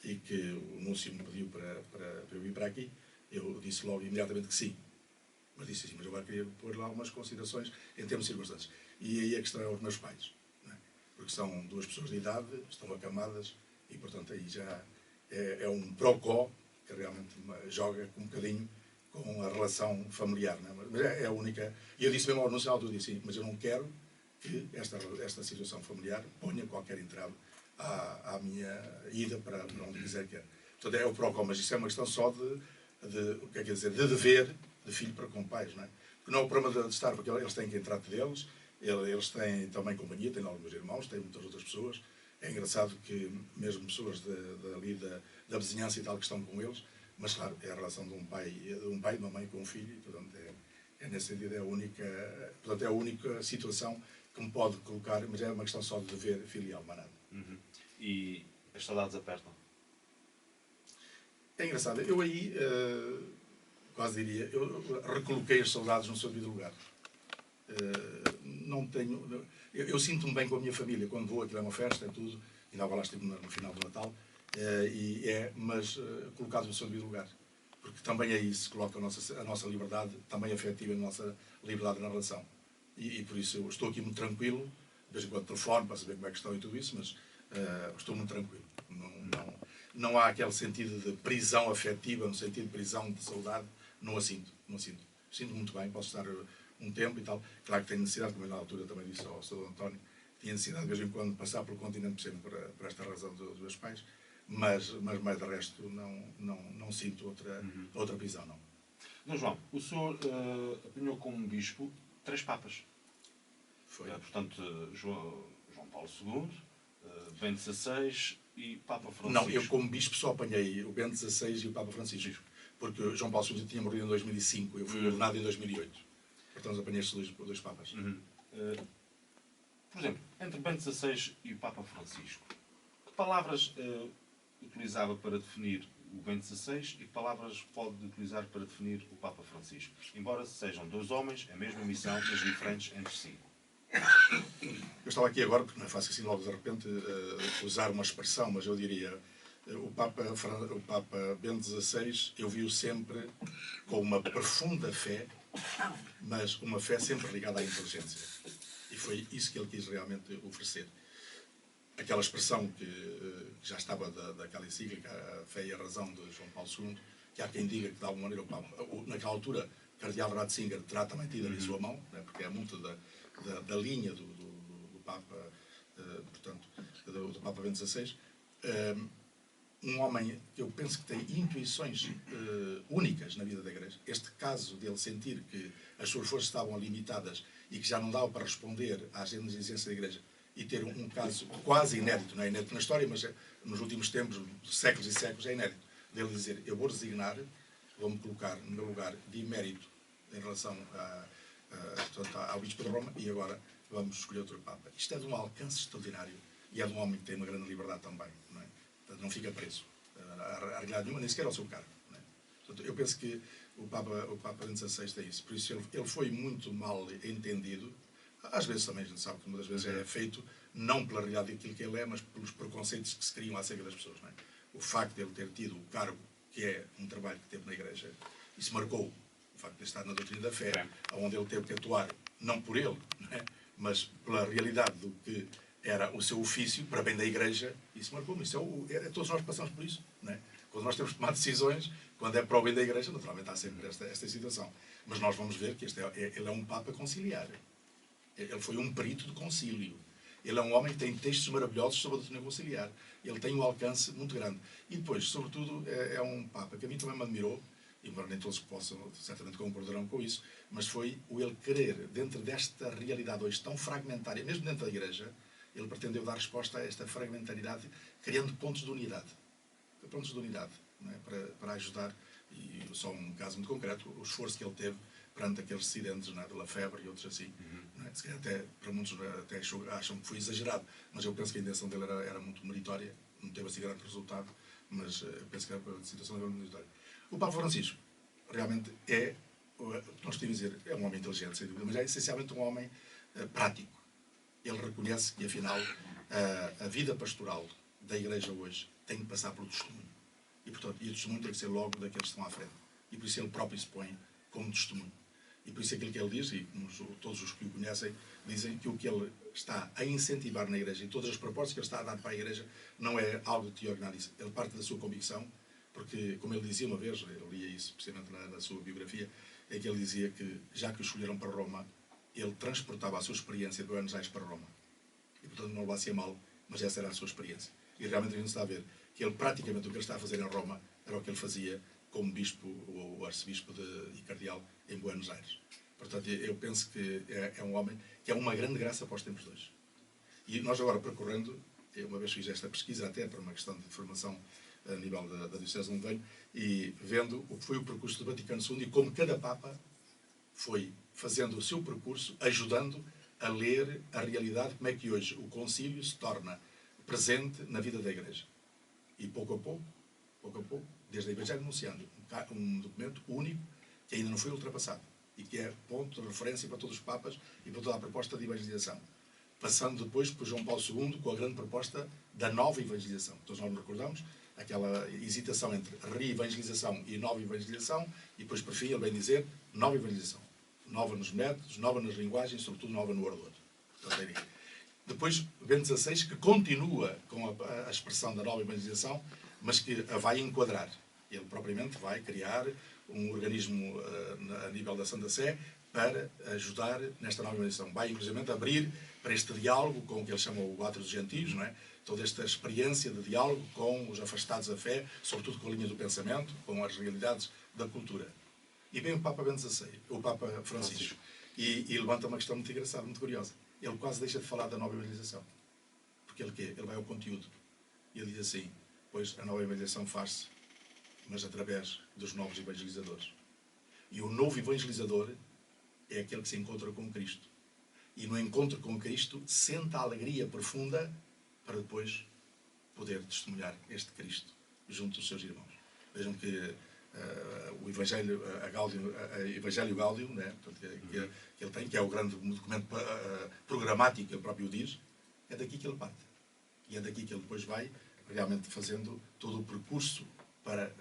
e que o anúncio me pediu para eu vir para aqui, eu disse logo imediatamente que sim. Mas disse assim, mas agora queria pôr lá algumas considerações em termos de circunstâncias. E aí a questão é os meus pais, não é? Porque são duas pessoas de idade, estão acamadas e, portanto, aí já é um procó que realmente joga um bocadinho com a relação familiar, não é? Mas é a única. E eu disse mesmo ao anúncio, na altura, disse, mas eu não quero que esta situação familiar ponha qualquer entrave à minha ida para onde quiser que é. Portanto, é o procó, mas isso é uma questão só o que é que quer dizer, de dever de filho para com pais, não é? Porque não é o problema de estar, porque eles têm quem trate deles, eles têm também companhia, têm alguns irmãos, têm muitas outras pessoas. É engraçado que mesmo pessoas da vizinhança e tal que estão com eles, mas claro, é a relação de um pai e de uma mãe com um filho, e, portanto, nesse sentido é a única situação que me pode colocar, mas é uma questão só de dever filial, mais nada. E as saudades apertam? É engraçado, eu aí quase diria, eu recoloquei as saudades no seu devido lugar. Não tenho. Eu sinto-me bem com a minha família quando vou, aquilo é uma festa, é tudo, ainda agora lá estive no final do Natal, mas colocado no seu devido lugar. Porque também aí se coloca a nossa liberdade, também afetiva a nossa liberdade na relação. E por isso eu estou aqui muito tranquilo, de vez em quando telefono para saber como é que estão e tudo isso, mas estou muito tranquilo. Não há aquele sentido de prisão afetiva, no sentido de prisão de saudade, não a sinto. Sinto muito bem, posso estar um tempo e tal. Claro que tenho necessidade, como eu na altura também disse ao Sr. António, tinha necessidade de vez em quando passar pelo continente sempre por esta razão dos meus pais, mas mais de resto não sinto outra prisão, não. Dom João, o senhor apanhou como bispo 3 papas. Foi. Portanto, João Paulo II, Bento XVI e Papa Francisco. Não, eu como bispo só apanhei o Bento XVI e o Papa Francisco. Porque o João Paulo II tinha morrido em 2005, eu fui ordenado em 2008. Portanto, apanhei estes dois papas. Por exemplo, entre Bento XVI e o Papa Francisco, que palavras utilizava para definir o Bento XVI e que palavras pode utilizar para definir o Papa Francisco? Embora sejam dois homens, a mesma missão, mas diferentes entre si. Eu estava aqui agora, porque não é fácil assim logo de repente usar uma expressão, mas eu diria, o Papa Bento XVI, eu vi-o sempre com uma profunda fé, mas uma fé sempre ligada à inteligência. E foi isso que ele quis realmente oferecer. Aquela expressão que já estava daquela encíclica, a fé e a razão de João Paulo II, que há quem diga que de alguma maneira o Papa, naquela altura, o cardeal Ratzinger terá também tido ali em sua mão, né, porque é muito da linha do Papa, portanto, do Papa Bento XVI, um homem que eu penso que tem intuições únicas na vida da Igreja. Este caso dele sentir que as suas forças estavam limitadas e que já não dava para responder às exigências da Igreja, e ter um caso quase inédito, não é inédito na história, mas nos últimos tempos, séculos e séculos, é inédito, dele dizer, eu vou resignar, vou-me colocar no meu lugar de emérito em relação ao Bispo de Roma, e agora vamos escolher outro Papa. Isto é de um alcance extraordinário e é de um homem que tem uma grande liberdade também, não é? Portanto, não fica preso a realidade nenhuma, nem sequer ao seu cargo. Não é? Portanto, eu penso que o Papa Bento XVI é isso. Por isso ele foi muito mal entendido. Às vezes também a gente sabe que muitas vezes é feito não pela realidade daquilo que ele é, mas pelos preconceitos que se criam acerca das pessoas. Não é? O facto de ele ter tido o cargo, que é um trabalho que teve na Igreja, isso marcou o facto de ter estado na doutrina da fé, onde ele teve que atuar, não por ele, não é? Mas pela realidade do que era o seu ofício, para bem da Igreja, isso marcou-me. Todos nós passamos por isso. Não é? Quando nós temos que tomar decisões, quando é para o bem da Igreja, naturalmente há sempre esta situação. Mas nós vamos ver que ele é um Papa conciliar. Ele foi um perito de concílio. Ele é um homem que tem textos maravilhosos sobre a doutrina conciliar. Ele tem um alcance muito grande. E depois, sobretudo, é um Papa que a mim também me admirou, embora nem todos possam, certamente concordarão com isso, mas foi o ele querer, dentro desta realidade hoje tão fragmentária, mesmo dentro da Igreja, ele pretendeu dar resposta a esta fragmentaridade, criando pontos de unidade. Pontos de unidade, não é? Para ajudar, e só um caso muito concreto, o esforço que ele teve perante aqueles residentes, não é? De Lafebre e outros assim. Não é? Se calhar até, para muitos até acham que foi exagerado, mas eu penso que a intenção dele era muito meritória, não teve assim grande resultado, mas eu penso que a situação dele era muito meritória. O Papa Francisco realmente nós podemos dizer, é um homem inteligente, sem dúvida, mas é essencialmente um homem prático. Ele reconhece que, afinal, a vida pastoral da Igreja hoje tem que passar pelo testemunho. E, portanto, o testemunho tem que ser logo daqueles que estão à frente. E por isso ele próprio se põe como testemunho. E por isso aquilo que ele diz, e todos os que o conhecem, dizem que o que ele está a incentivar na Igreja e todas as propostas que ele está a dar para a Igreja não é algo de teoria, ele parte da sua convicção, porque, como ele dizia uma vez, eu lia isso precisamente na sua biografia, é que ele dizia que, já que o escolheram para Roma, ele transportava a sua experiência de Buenos Aires para Roma. E, portanto, não levasse a mal, mas essa era a sua experiência. E realmente a gente está a ver que ele, praticamente, o que ele está a fazer em Roma era o que ele fazia como bispo ou arcebispo e cardeal em Buenos Aires. Portanto, eu penso que é um homem que é uma grande graça para os tempos de hoje. E nós agora percorrendo, eu uma vez fiz esta pesquisa até para uma questão de formação a nível da Diocese onde venho, e vendo o que foi o percurso do Vaticano II e como cada Papa foi fazendo o seu percurso, ajudando a ler a realidade, como é que hoje o concílio se torna presente na vida da Igreja. E pouco a pouco, desde a Evangelho Anunciando, um documento único que ainda não foi ultrapassado e que é ponto de referência para todos os Papas e para toda a proposta de evangelização. Passando depois por João Paulo II com a grande proposta da nova evangelização. Todos nós nos recordamos aquela hesitação entre re-evangelização e nova evangelização, e depois, por fim, ele vem dizer nova evangelização. Nova nos métodos, nova nas linguagens, sobretudo nova no ardor. Depois, Bento XVI, que continua com a expressão da nova evangelização, mas que a vai enquadrar. Ele propriamente vai criar um organismo a nível da Santa Sé para ajudar nesta nova evangelização. Vai, inclusive, abrir para este diálogo com o que ele chama o Ato dos Gentios, não é? Toda esta experiência de diálogo com os afastados da fé, sobretudo com a linha do pensamento, com as realidades da cultura. E vem o Papa Bento XVI, o Papa Francisco, e levanta uma questão muito engraçada, muito curiosa. Ele quase deixa de falar da nova evangelização. Porque ele vai ao conteúdo. E ele diz assim, pois a nova evangelização faz-se, mas através dos novos evangelizadores. E o novo evangelizador é aquele que se encontra com Cristo. E no encontro com Cristo sente a alegria profunda para depois poder testemunhar este Cristo junto dos seus irmãos. Vejam que o Evangelho, Evangelho Gáudio, né, que ele tem, que é o grande documento programático que ele próprio diz, é daqui que ele parte. E é daqui que ele depois vai realmente fazendo todo o percurso para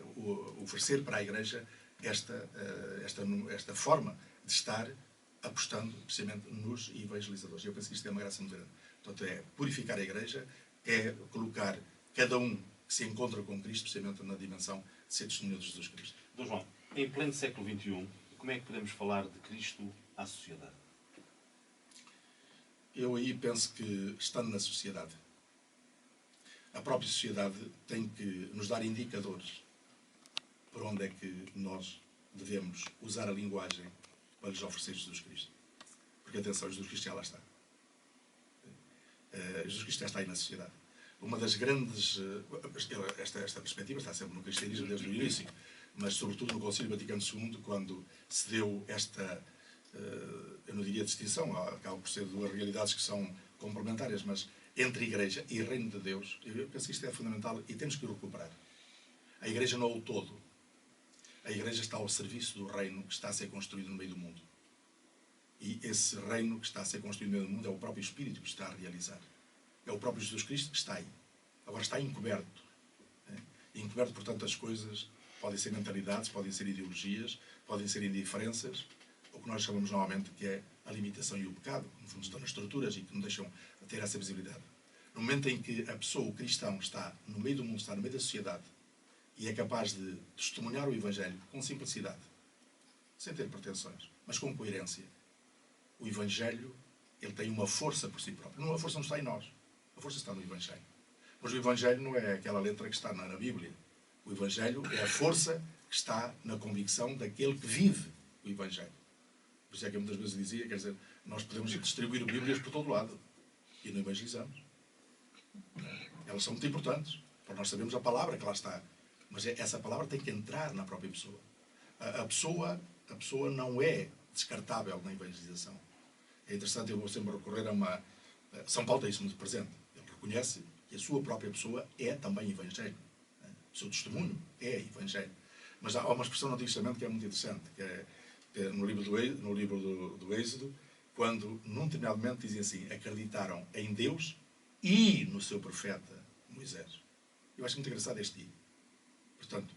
oferecer para a Igreja esta forma de estar apostando precisamente nos evangelizadores. Eu penso que isto é uma graça muito grande. Portanto, é purificar a Igreja, é colocar cada um que se encontra com Cristo, precisamente na dimensão de ser testemunho de Jesus Cristo. Dom João, em pleno século XXI, como é que podemos falar de Cristo à sociedade? Eu aí penso que, estando na sociedade, a própria sociedade tem que nos dar indicadores para onde é que nós devemos usar a linguagem para lhes oferecer Jesus Cristo. Porque, atenção, Jesus Cristo já lá está. Jesus Cristo já está aí na sociedade. Uma das grandes... Esta perspectiva está sempre no cristianismo desde o início, mas sobretudo no Concílio Vaticano II, quando se deu esta, eu não diria distinção, acaba por ser duas realidades que são complementares, mas entre Igreja e Reino de Deus, eu penso que isto é fundamental e temos que o recuperar. A Igreja não é o todo. A Igreja está ao serviço do reino que está a ser construído no meio do mundo. E esse reino que está a ser construído no meio do mundo é o próprio Espírito que está a realizar. É o próprio Jesus Cristo que está aí. Agora está encoberto. Encoberto por tantas coisas. Podem ser mentalidades, podem ser ideologias, podem ser indiferenças, o que nós chamamos normalmente que é a limitação e o pecado, que no fundo estão nas estruturas e que não deixam de ter essa visibilidade. No momento em que a pessoa, o cristão, está no meio do mundo, está no meio da sociedade e é capaz de testemunhar o Evangelho com simplicidade, sem ter pretensões, mas com coerência, o Evangelho ele tem uma força por si próprio. A força não está em nós, a força está no Evangelho. Mas o Evangelho não é aquela letra que está na Bíblia. O Evangelho é a força que está na convicção daquele que vive o Evangelho. Por isso é que eu muitas vezes dizia, quer dizer, nós podemos distribuir Bíblias por todo lado e não evangelizamos. Elas são muito importantes, porque nós sabemos a palavra que lá está. Mas essa palavra tem que entrar na própria pessoa. A pessoa não é descartável na evangelização. É interessante, eu vou sempre recorrer a uma... São Paulo tem isso muito presente. Ele reconhece que a sua própria pessoa é também Evangelho. O seu testemunho é Evangelho. Mas há uma expressão no Antigo Testamento que é muito interessante, que é no livro do Êxodo, quando, num determinado momento, dizem assim, acreditaram em Deus e no seu profeta Moisés. Eu acho muito engraçado este dia. Portanto,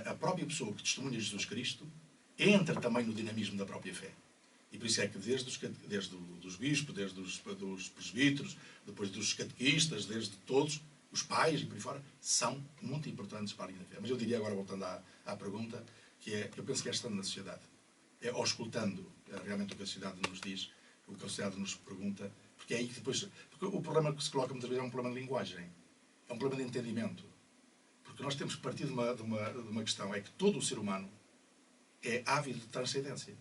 a própria pessoa que testemunha Jesus Cristo entra também no dinamismo da própria fé. E por isso é que desde os bispos, desde os presbíteros, depois dos catequistas, desde todos, os pais e por aí fora, são muito importantes para a linha da fé. Mas eu diria agora, voltando à pergunta, que é, eu penso que é estando na sociedade. É auscultando realmente o que a sociedade nos diz, o que a sociedade nos pergunta, porque é aí que depois... Porque o problema que se coloca muitas vezes é um problema de linguagem, é um problema de entendimento. Porque nós temos que partir de uma questão, é que todo o ser humano é ávido de transcendência.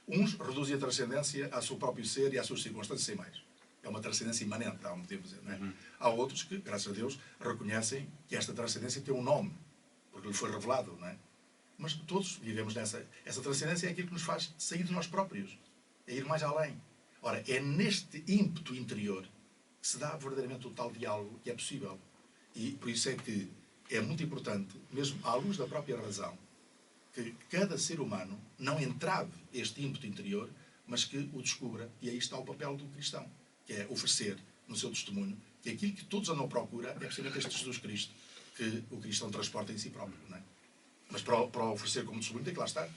Uns reduzem a transcendência ao seu próprio ser e às suas circunstâncias sem mais. É uma transcendência imanente, há um motivo a dizer, não é? Há outros que, graças a Deus, reconhecem que esta transcendência tem um nome, porque lhe foi revelado, não é? Mas todos vivemos nessa... Essa transcendência é aquilo que nos faz sair de nós próprios, é ir mais além. Ora, é neste ímpeto interior que se dá verdadeiramente o tal diálogo que é possível. E por isso é que é muito importante, mesmo à luz da própria razão, que cada ser humano não entrave este ímpeto interior, mas que o descubra. E aí está o papel do cristão, que é oferecer no seu testemunho que aquilo que todos andam à procura é precisamente este Jesus Cristo que o cristão transporta em si próprio, não é? Mas para oferecer como testemunho tem que lá estar.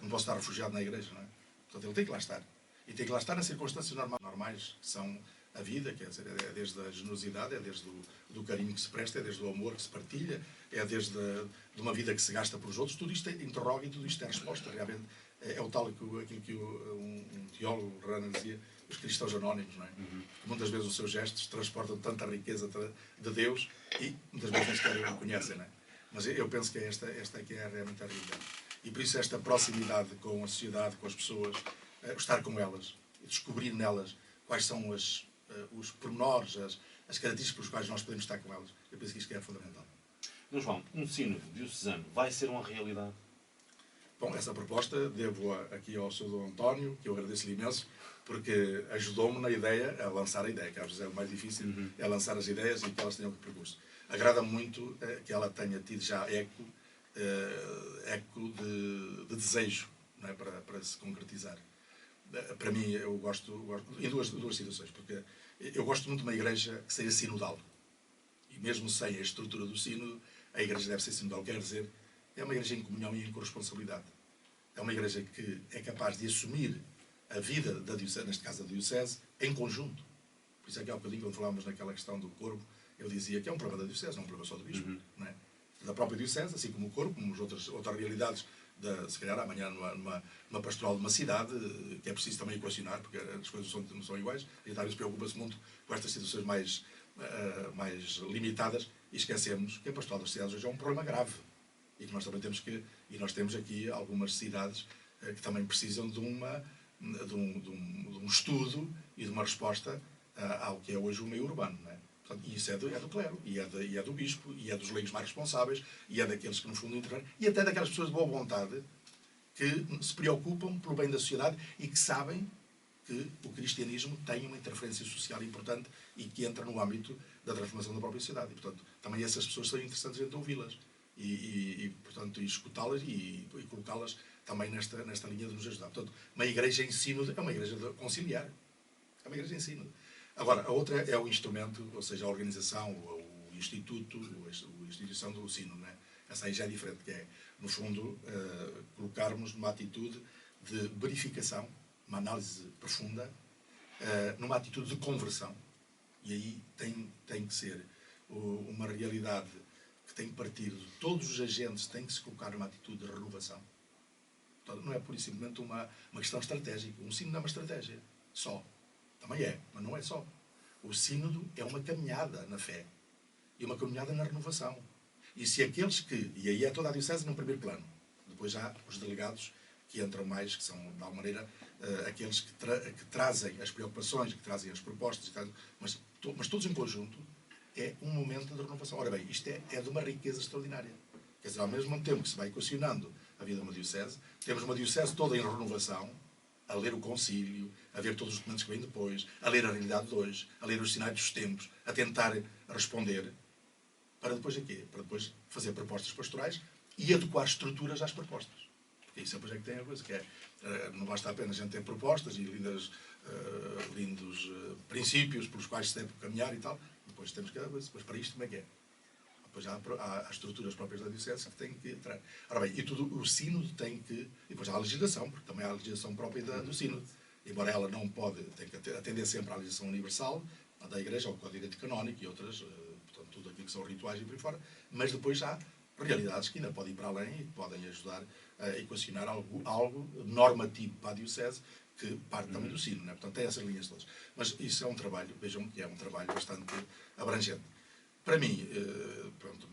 Não posso estar refugiado na igreja, não é? Portanto, ele tem que lá estar. E tem que lá estar nas circunstâncias normais que são a vida, quer dizer, é desde a generosidade, é desde do carinho que se presta, é desde o amor que se partilha, é desde de uma vida que se gasta por os outros. Tudo isto interroga e tudo isto é resposta. Realmente é o tal aquilo que um teólogo, Rana, dizia, os cristãos anónimos, não é? Muitas vezes os seus gestos transportam tanta riqueza de Deus e muitas vezes nem sequer o conhecem, não é? Mas eu penso que esta que é realmente a realidade. E por isso esta proximidade com a sociedade, com as pessoas, estar com elas, descobrir nelas quais são os pormenores, as características pelas quais nós podemos estar com elas. Eu penso que isto é fundamental. Mas, João, um sínodo diocesano vai ser uma realidade? Bom, essa proposta devo aqui ao Sr. Dom António, que eu agradeço-lhe imenso, porque ajudou-me na ideia, a lançar a ideia, que às vezes é o mais difícil, é lançar as ideias e que elas tenham que percurso. Agrada-me muito que ela tenha tido já eco de desejo, não é? Para se concretizar. Para mim, eu gosto em duas situações, porque eu gosto muito de uma igreja que seja sinodal. E mesmo sem a estrutura do sínodo, a igreja deve ser sinodal. Quer dizer, é uma igreja em comunhão e em corresponsabilidade. É uma igreja que é capaz de assumir a vida da diocese, neste caso da diocese, em conjunto. Por isso é que há um bocadinho, quando falávamos naquela questão do corpo, eu dizia que é um problema da diocese, não é um problema só do bispo. Não é? Da própria diocese, assim como o corpo, como as outras realidades, se calhar amanhã numa pastoral de uma cidade, que é preciso também equacionar, porque as coisas não são iguais. A Itália preocupa-se muito com estas situações mais limitadas e esquecemos que a pastoral das cidades hoje é um problema grave. E que nós também temos nós temos aqui algumas cidades que também precisam de um estudo e de uma resposta ao que é hoje o meio urbano. Não é? Portanto, e isso é do clero, e é do bispo, e é dos leigos mais responsáveis, e é daqueles que no fundo intervêm, e até daquelas pessoas de boa vontade que se preocupam pelo bem da sociedade e que sabem que o cristianismo tem uma interferência social importante e que entra no âmbito da transformação da própria sociedade. E, portanto, também essas pessoas são interessantes de ouvi-las portanto, escutá-las e colocá-las também nesta linha de nos ajudar. Portanto, uma igreja em sínodo é uma igreja conciliar. É uma igreja em sínodo. Agora, a outra é o instrumento, ou seja, a organização, o instituto, a instituição do sínodo. Né? Essa aí já é diferente, que é, no fundo, colocarmos numa atitude de verificação, uma análise profunda, numa atitude de conversão. E aí tem que ser uma realidade que tem que partir de todos os agentes, tem que se colocar numa atitude de renovação. Portanto, não é pura e simplesmente uma questão estratégica. Um sínodo não é uma estratégia só. Também é, mas não é só. O sínodo é uma caminhada na fé e uma caminhada na renovação. E se aqueles e aí é toda a diocese num primeiro plano. Depois há os delegados que entram mais, que são, de alguma maneira, aqueles que trazem as preocupações, que trazem as propostas, mas todos em conjunto, é um momento de renovação. Ora bem, isto é de uma riqueza extraordinária. Quer dizer, ao mesmo tempo que se vai equacionando a vida de uma diocese, temos uma diocese toda em renovação, a ler o concílio, a ver todos os documentos que vêm depois, a ler a realidade de hoje, a ler os sinais dos tempos, a tentar responder, para depois quê? Para depois fazer propostas pastorais e adequar estruturas às propostas. Porque isso depois é que tem a coisa, que não basta apenas a gente ter propostas e lindos princípios pelos quais se deve caminhar e tal, depois temos que, depois para isto como é que é? Depois há estruturas próprias da diocese que têm que entrar. Ora bem, e tudo o sínodo tem que... E depois há a legislação, porque também há a legislação própria do sínodo. Embora ela não tem que atender sempre à legislação universal, a da Igreja, ao Código de Direito Canónico e outras, portanto, tudo aquilo que são rituais e por aí fora, mas depois há realidades que ainda podem ir para além e podem ajudar a equacionar algo normativo para a diocese, que parte também do sínodo, né? Portanto, tem essas linhas todas. Mas isso é um trabalho, vejam que é um trabalho bastante abrangente. Para mim, pronto,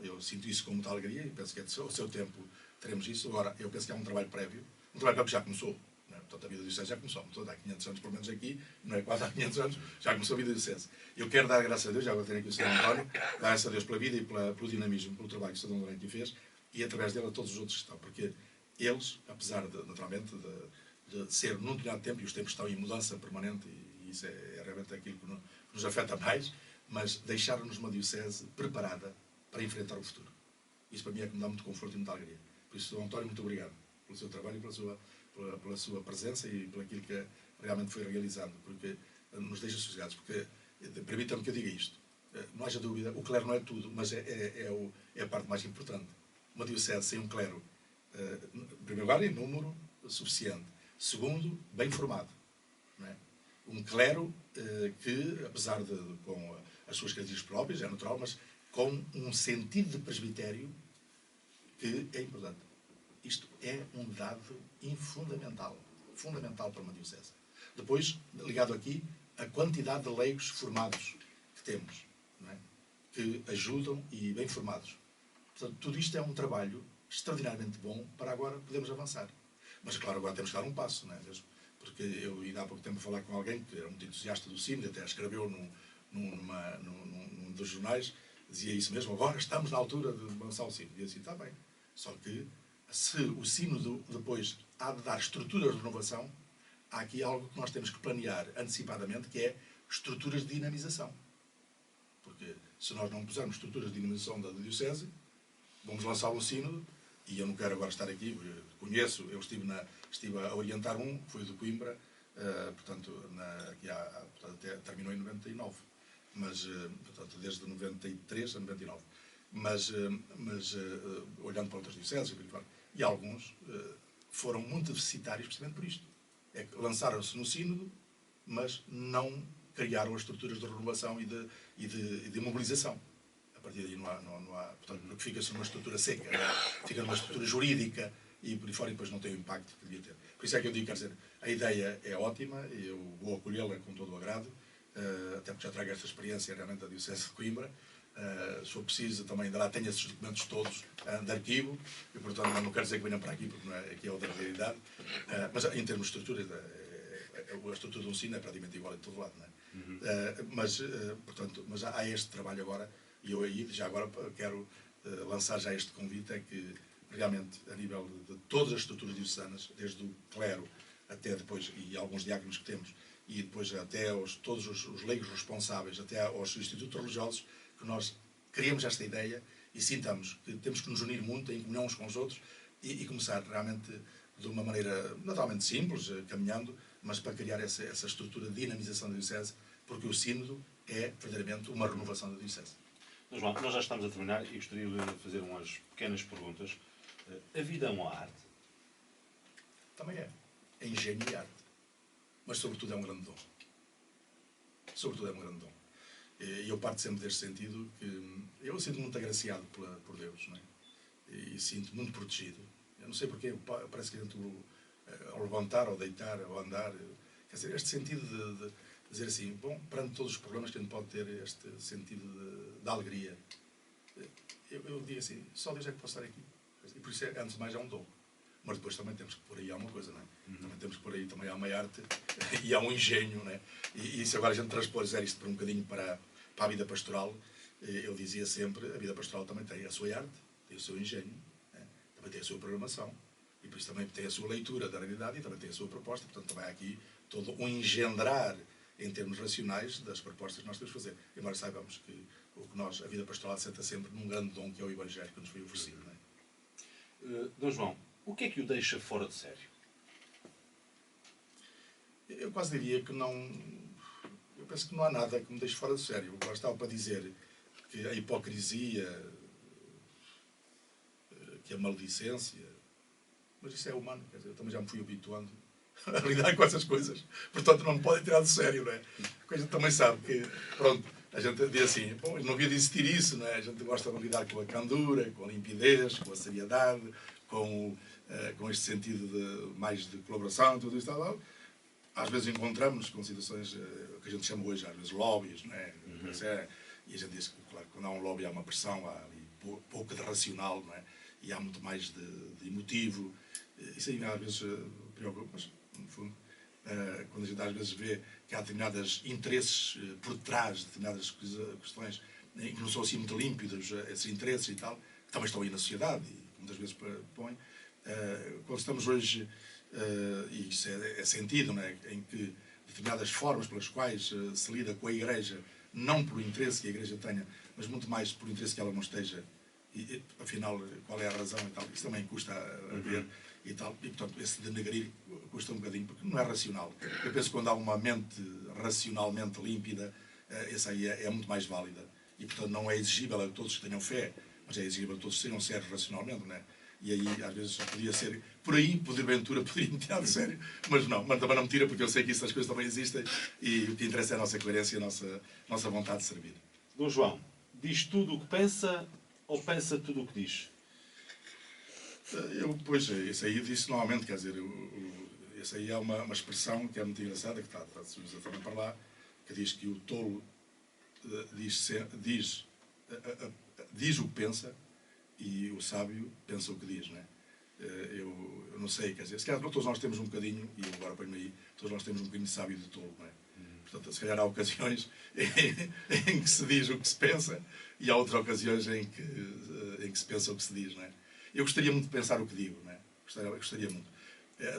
eu sinto isso com muita alegria e penso que ao seu tempo teremos isso. Agora, eu penso que é um trabalho prévio que já começou. Não é? Portanto, a vida do diocese já começou. Portanto, há 500 anos, pelo menos aqui, não é quase há 500 anos, já começou a vida do diocese. Eu quero dar graças a Deus, já vou ter aqui o Sr. António, dar graças a Deus pela vida e pelo dinamismo, pelo trabalho que o Sr. Dom Lourenço fez e, através dele, a todos os outros que estão. Porque eles, apesar de, naturalmente, de ser num determinado tempo, e os tempos estão em mudança permanente, e isso é realmente aquilo que nos afeta mais, mas deixaram-nos uma diocese preparada para enfrentar o futuro. Isso para mim é que me dá muito conforto e muita alegria. Por isso, Sr. António, muito obrigado pelo seu trabalho e pela sua presença e por aquilo que realmente foi realizado, porque nos deixa sossegados. Porque, permitam-me que eu diga isto, não haja dúvida, o clero não é tudo, mas é a parte mais importante. Uma diocese sem um clero, em primeiro lugar, em número suficiente. Segundo, bem formado. Não é? Um clero que, apesar com as suas características próprias, é natural, mas com um sentido de presbitério que é importante. Isto é um dado fundamental para uma diocese. Depois, ligado aqui, a quantidade de leigos formados que temos, não é? Que ajudam e bem formados. Portanto, tudo isto é um trabalho extraordinariamente bom para agora podermos avançar. Mas, claro, agora temos que dar um passo, não é mesmo? Porque eu, ainda há pouco tempo, a falar com alguém que era muito entusiasta do sínodo, até escreveu num dos jornais, dizia isso mesmo, agora estamos na altura de lançar o sínodo. E eu disse, está bem. Só que, se o sínodo depois há de dar estruturas de renovação, há aqui algo que nós temos que planear antecipadamente, que é estruturas de dinamização. Porque se nós não pusermos estruturas de dinamização da Diocese, vamos lançar um sínodo, e eu não quero agora estar aqui, conheço, eu estive a orientar foi o de Coimbra, portanto, até terminou em 99, mas, portanto, desde 93 a 99. Mas olhando para outras dioceses, e alguns foram muito deficitários precisamente por isto. É que lançaram-se no sínodo, mas não criaram as estruturas de renovação e de mobilização. A partir daí não há portanto, porque fica-se numa estrutura seca, fica numa estrutura jurídica e por aí fora, e depois não tem o impacto que devia ter. Por isso é que eu digo, quer dizer, a ideia é ótima, eu vou acolhê-la com todo o agrado, até porque já trago esta experiência realmente da Diocese de Coimbra. Se for preciso, também ainda lá tenho esses documentos todos de arquivo, e portanto não quero dizer que venham para aqui, porque não é, aqui é outra realidade, mas em termos de estrutura, a estrutura de um sino é praticamente igual em todo lado, não é? Portanto, mas há este trabalho agora, e eu aí já agora quero lançar já este convite, é que realmente a nível de todas as estruturas diocesanas, desde o clero até depois, e alguns diáconos que temos, e depois até todos os leigos responsáveis, até aos institutos religiosos, que nós criemos esta ideia e sintamos que temos que nos unir muito em comunhão uns com os outros e começar realmente de uma maneira naturalmente simples, caminhando, mas para criar essa estrutura de dinamização da Diocese, porque o sínodo é verdadeiramente uma renovação da Diocese. João, nós já estamos a terminar e gostaria de fazer umas pequenas perguntas. A vida é uma arte? Também é. É engenho e arte. Mas, sobretudo, é um grande dom. Sobretudo, é um grande dom. E eu parto sempre deste sentido que eu sinto muito agraciado por Deus, não é? E sinto muito protegido. Eu não sei porquê, parece que ao levantar, ao deitar, ao andar, quer dizer, este sentido de dizer assim, bom, perante todos os problemas que a gente pode ter, este sentido de alegria. Eu digo assim, só Deus é que pode estar aqui. E por isso, antes de mais, é um dom. Mas depois também temos que pôr aí alguma coisa, não é? Também temos que pôr aí também há uma arte e há um engenho, não é? E se agora a gente transpor isto por um bocadinho para a vida pastoral, eu dizia sempre, a vida pastoral também tem a sua arte, tem o seu engenho, né? Também tem a sua programação, e por isso também tem a sua leitura da realidade e também tem a sua proposta, portanto também há aqui todo um engendrar em termos racionais das propostas que nós temos de fazer. Embora saibamos que a vida pastoral assenta sempre num grande dom que é o Evangelho que nos foi oferecido, não é? Dom João, o que é que o deixa fora de sério? Eu quase diria que não... Eu penso que não há nada que me deixe fora de sério. Eu estava para dizer que a hipocrisia, que a maledicência... Mas isso é humano, quer dizer, eu também já me fui habituando a lidar com essas coisas. Portanto, não me podem tirar de sério, não é? A gente também sabe que, pronto, a gente diz assim, bom, não havia de existir isso, não é? A gente gosta de lidar com a candura, com a limpidez, com a seriedade, com este sentido mais de colaboração, tudo isso e tal. Às vezes encontramos com situações que a gente chama hoje, às vezes, lobbies, não é? E a gente diz que, claro, quando há um lobby há uma pressão, há ali pouco de racional, não é? E há muito mais de emotivo. Isso aí às vezes preocupa, mas, no fundo, quando a gente às vezes vê que há determinados interesses por trás de determinadas questões que não são assim muito límpidos, esses interesses e tal, que também estão aí na sociedade e muitas vezes põem. Quando estamos hoje, e isso é sentido, não é? Em que determinadas formas pelas quais se lida com a Igreja, não por interesse que a Igreja tenha, mas muito mais por interesse que ela não esteja, e afinal, qual é a razão e tal, isso também custa a ver e tal, e portanto, esse denegrir custa um bocadinho, porque não é racional. Eu penso que quando há uma mente racionalmente límpida, essa aí é muito mais válida, e portanto não é exigível a todos que tenham fé, mas é exigível a todos que sejam sérios racionalmente, não é? E aí, às vezes, podia ser... Por aí, porventura, poderia me tirar de sério. Mas não, mas também não me tira, porque eu sei que essas coisas também existem e o que interessa é a nossa coerência e a nossa vontade de servir. Dom João, diz tudo o que pensa ou pensa tudo o que diz? Pois, isso aí eu disse normalmente, quer dizer, isso aí é uma expressão que é muito engraçada, que está se usa também para lá, que diz que o tolo diz o que pensa, e o sábio pensa o que diz, não é? Eu não sei, quer dizer, se calhar todos nós temos um bocadinho, e eu agora ponho-me aí, todos nós temos um bocadinho de sábio e de tolo, não é? portanto, se calhar há ocasiões em que se diz o que se pensa e há outras ocasiões em que se pensa o que se diz, não é? Eu gostaria muito de pensar o que digo, não é? Gostaria muito.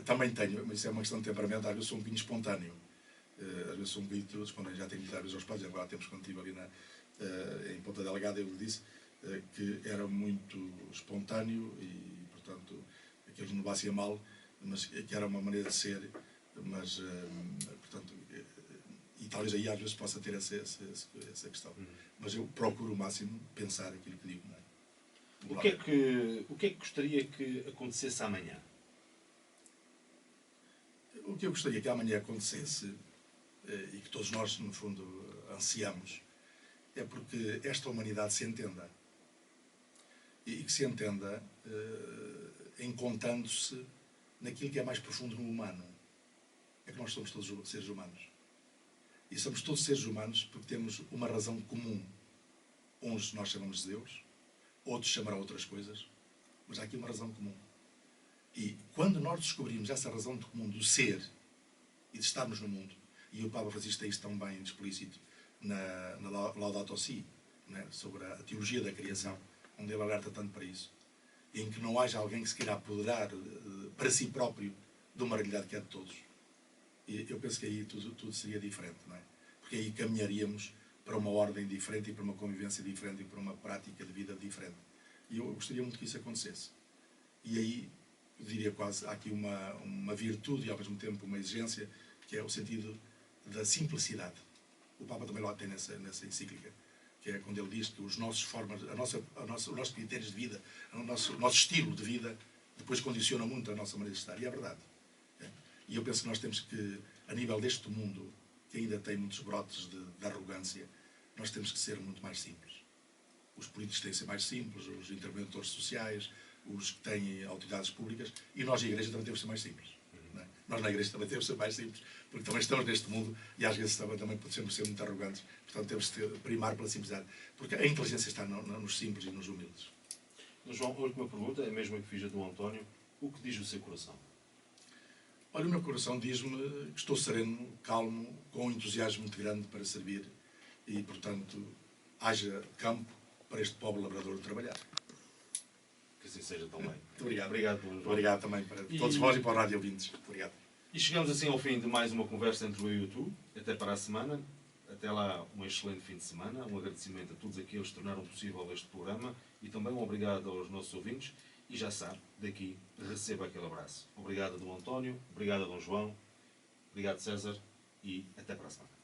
Também tenho, mas isso é uma questão de temperamento, às vezes sou um bocadinho espontâneo. Às vezes sou um bocadinho espontâneo, já tenho dito às vezes aos pais, agora há tempos quando estive ali em Ponta Delgada, eu lhe disse que era muito espontâneo e, portanto, que eles não levassem a mal, mas que era uma maneira de ser, mas, portanto, e talvez aí às vezes possa ter essa questão. Mas eu procuro o máximo pensar aquilo que digo, não é? O que é que gostaria que acontecesse amanhã? O que eu gostaria que amanhã acontecesse, e que todos nós, no fundo, ansiamos, é porque esta humanidade se entenda. E que se entenda encontrando-se naquilo que é mais profundo no humano. É que nós somos todos seres humanos. E somos todos seres humanos porque temos uma razão comum. Uns nós chamamos de Deus, outros chamarão outras coisas, mas há aqui uma razão comum. E quando nós descobrimos essa razão comum do ser e de estarmos no mundo, e o Papa Francisco tem isto tão bem explícito na Laudato Si, né, sobre a teologia da criação, onde ele alerta tanto para isso, em que não haja alguém que se queira apoderar para si próprio de uma realidade que é de todos. E eu penso que aí tudo seria diferente, não é? Porque aí caminharíamos para uma ordem diferente e para uma convivência diferente e para uma prática de vida diferente. E eu gostaria muito que isso acontecesse. E aí, eu diria quase, há aqui uma virtude e ao mesmo tempo uma exigência, que é o sentido da simplicidade. O Papa também lá tem nessa encíclica, que é quando ele diz que os nossos formas, os nossos critérios de vida, o nosso estilo de vida, depois condiciona muito a nossa maneira de estar. E é verdade. E eu penso que nós temos que, a nível deste mundo, que ainda tem muitos brotes de arrogância, nós temos que ser muito mais simples. Os políticos têm que ser mais simples, os interventores sociais, os que têm autoridades públicas, e nós, a Igreja, também temos que ser mais simples. Não é? Nós, na Igreja, também temos que ser mais simples, porque também estamos neste mundo e às vezes também podemos ser muito arrogantes. Portanto, temos que primar pela simplicidade, porque a inteligência está nos simples e nos humildes. João, a última pergunta, é a mesma que fiz a do António. O que diz o seu coração? Olha, o meu coração diz-me que estou sereno, calmo, com um entusiasmo muito grande para servir e, portanto, haja campo para este pobre labrador trabalhar. Que assim seja também. Muito obrigado. Obrigado, João. Obrigado também para todos vós e para os rádio ouvintes. Obrigado. E chegamos assim ao fim de mais uma conversa entre eu e o Tu. Até para a semana. Até lá, um excelente fim de semana. Um agradecimento a todos aqueles que tornaram possível este programa e também um obrigado aos nossos ouvintes. E já sabe, daqui receba aquele abraço. Obrigado a Dom António, obrigado a Dom João, obrigado César e até para a semana.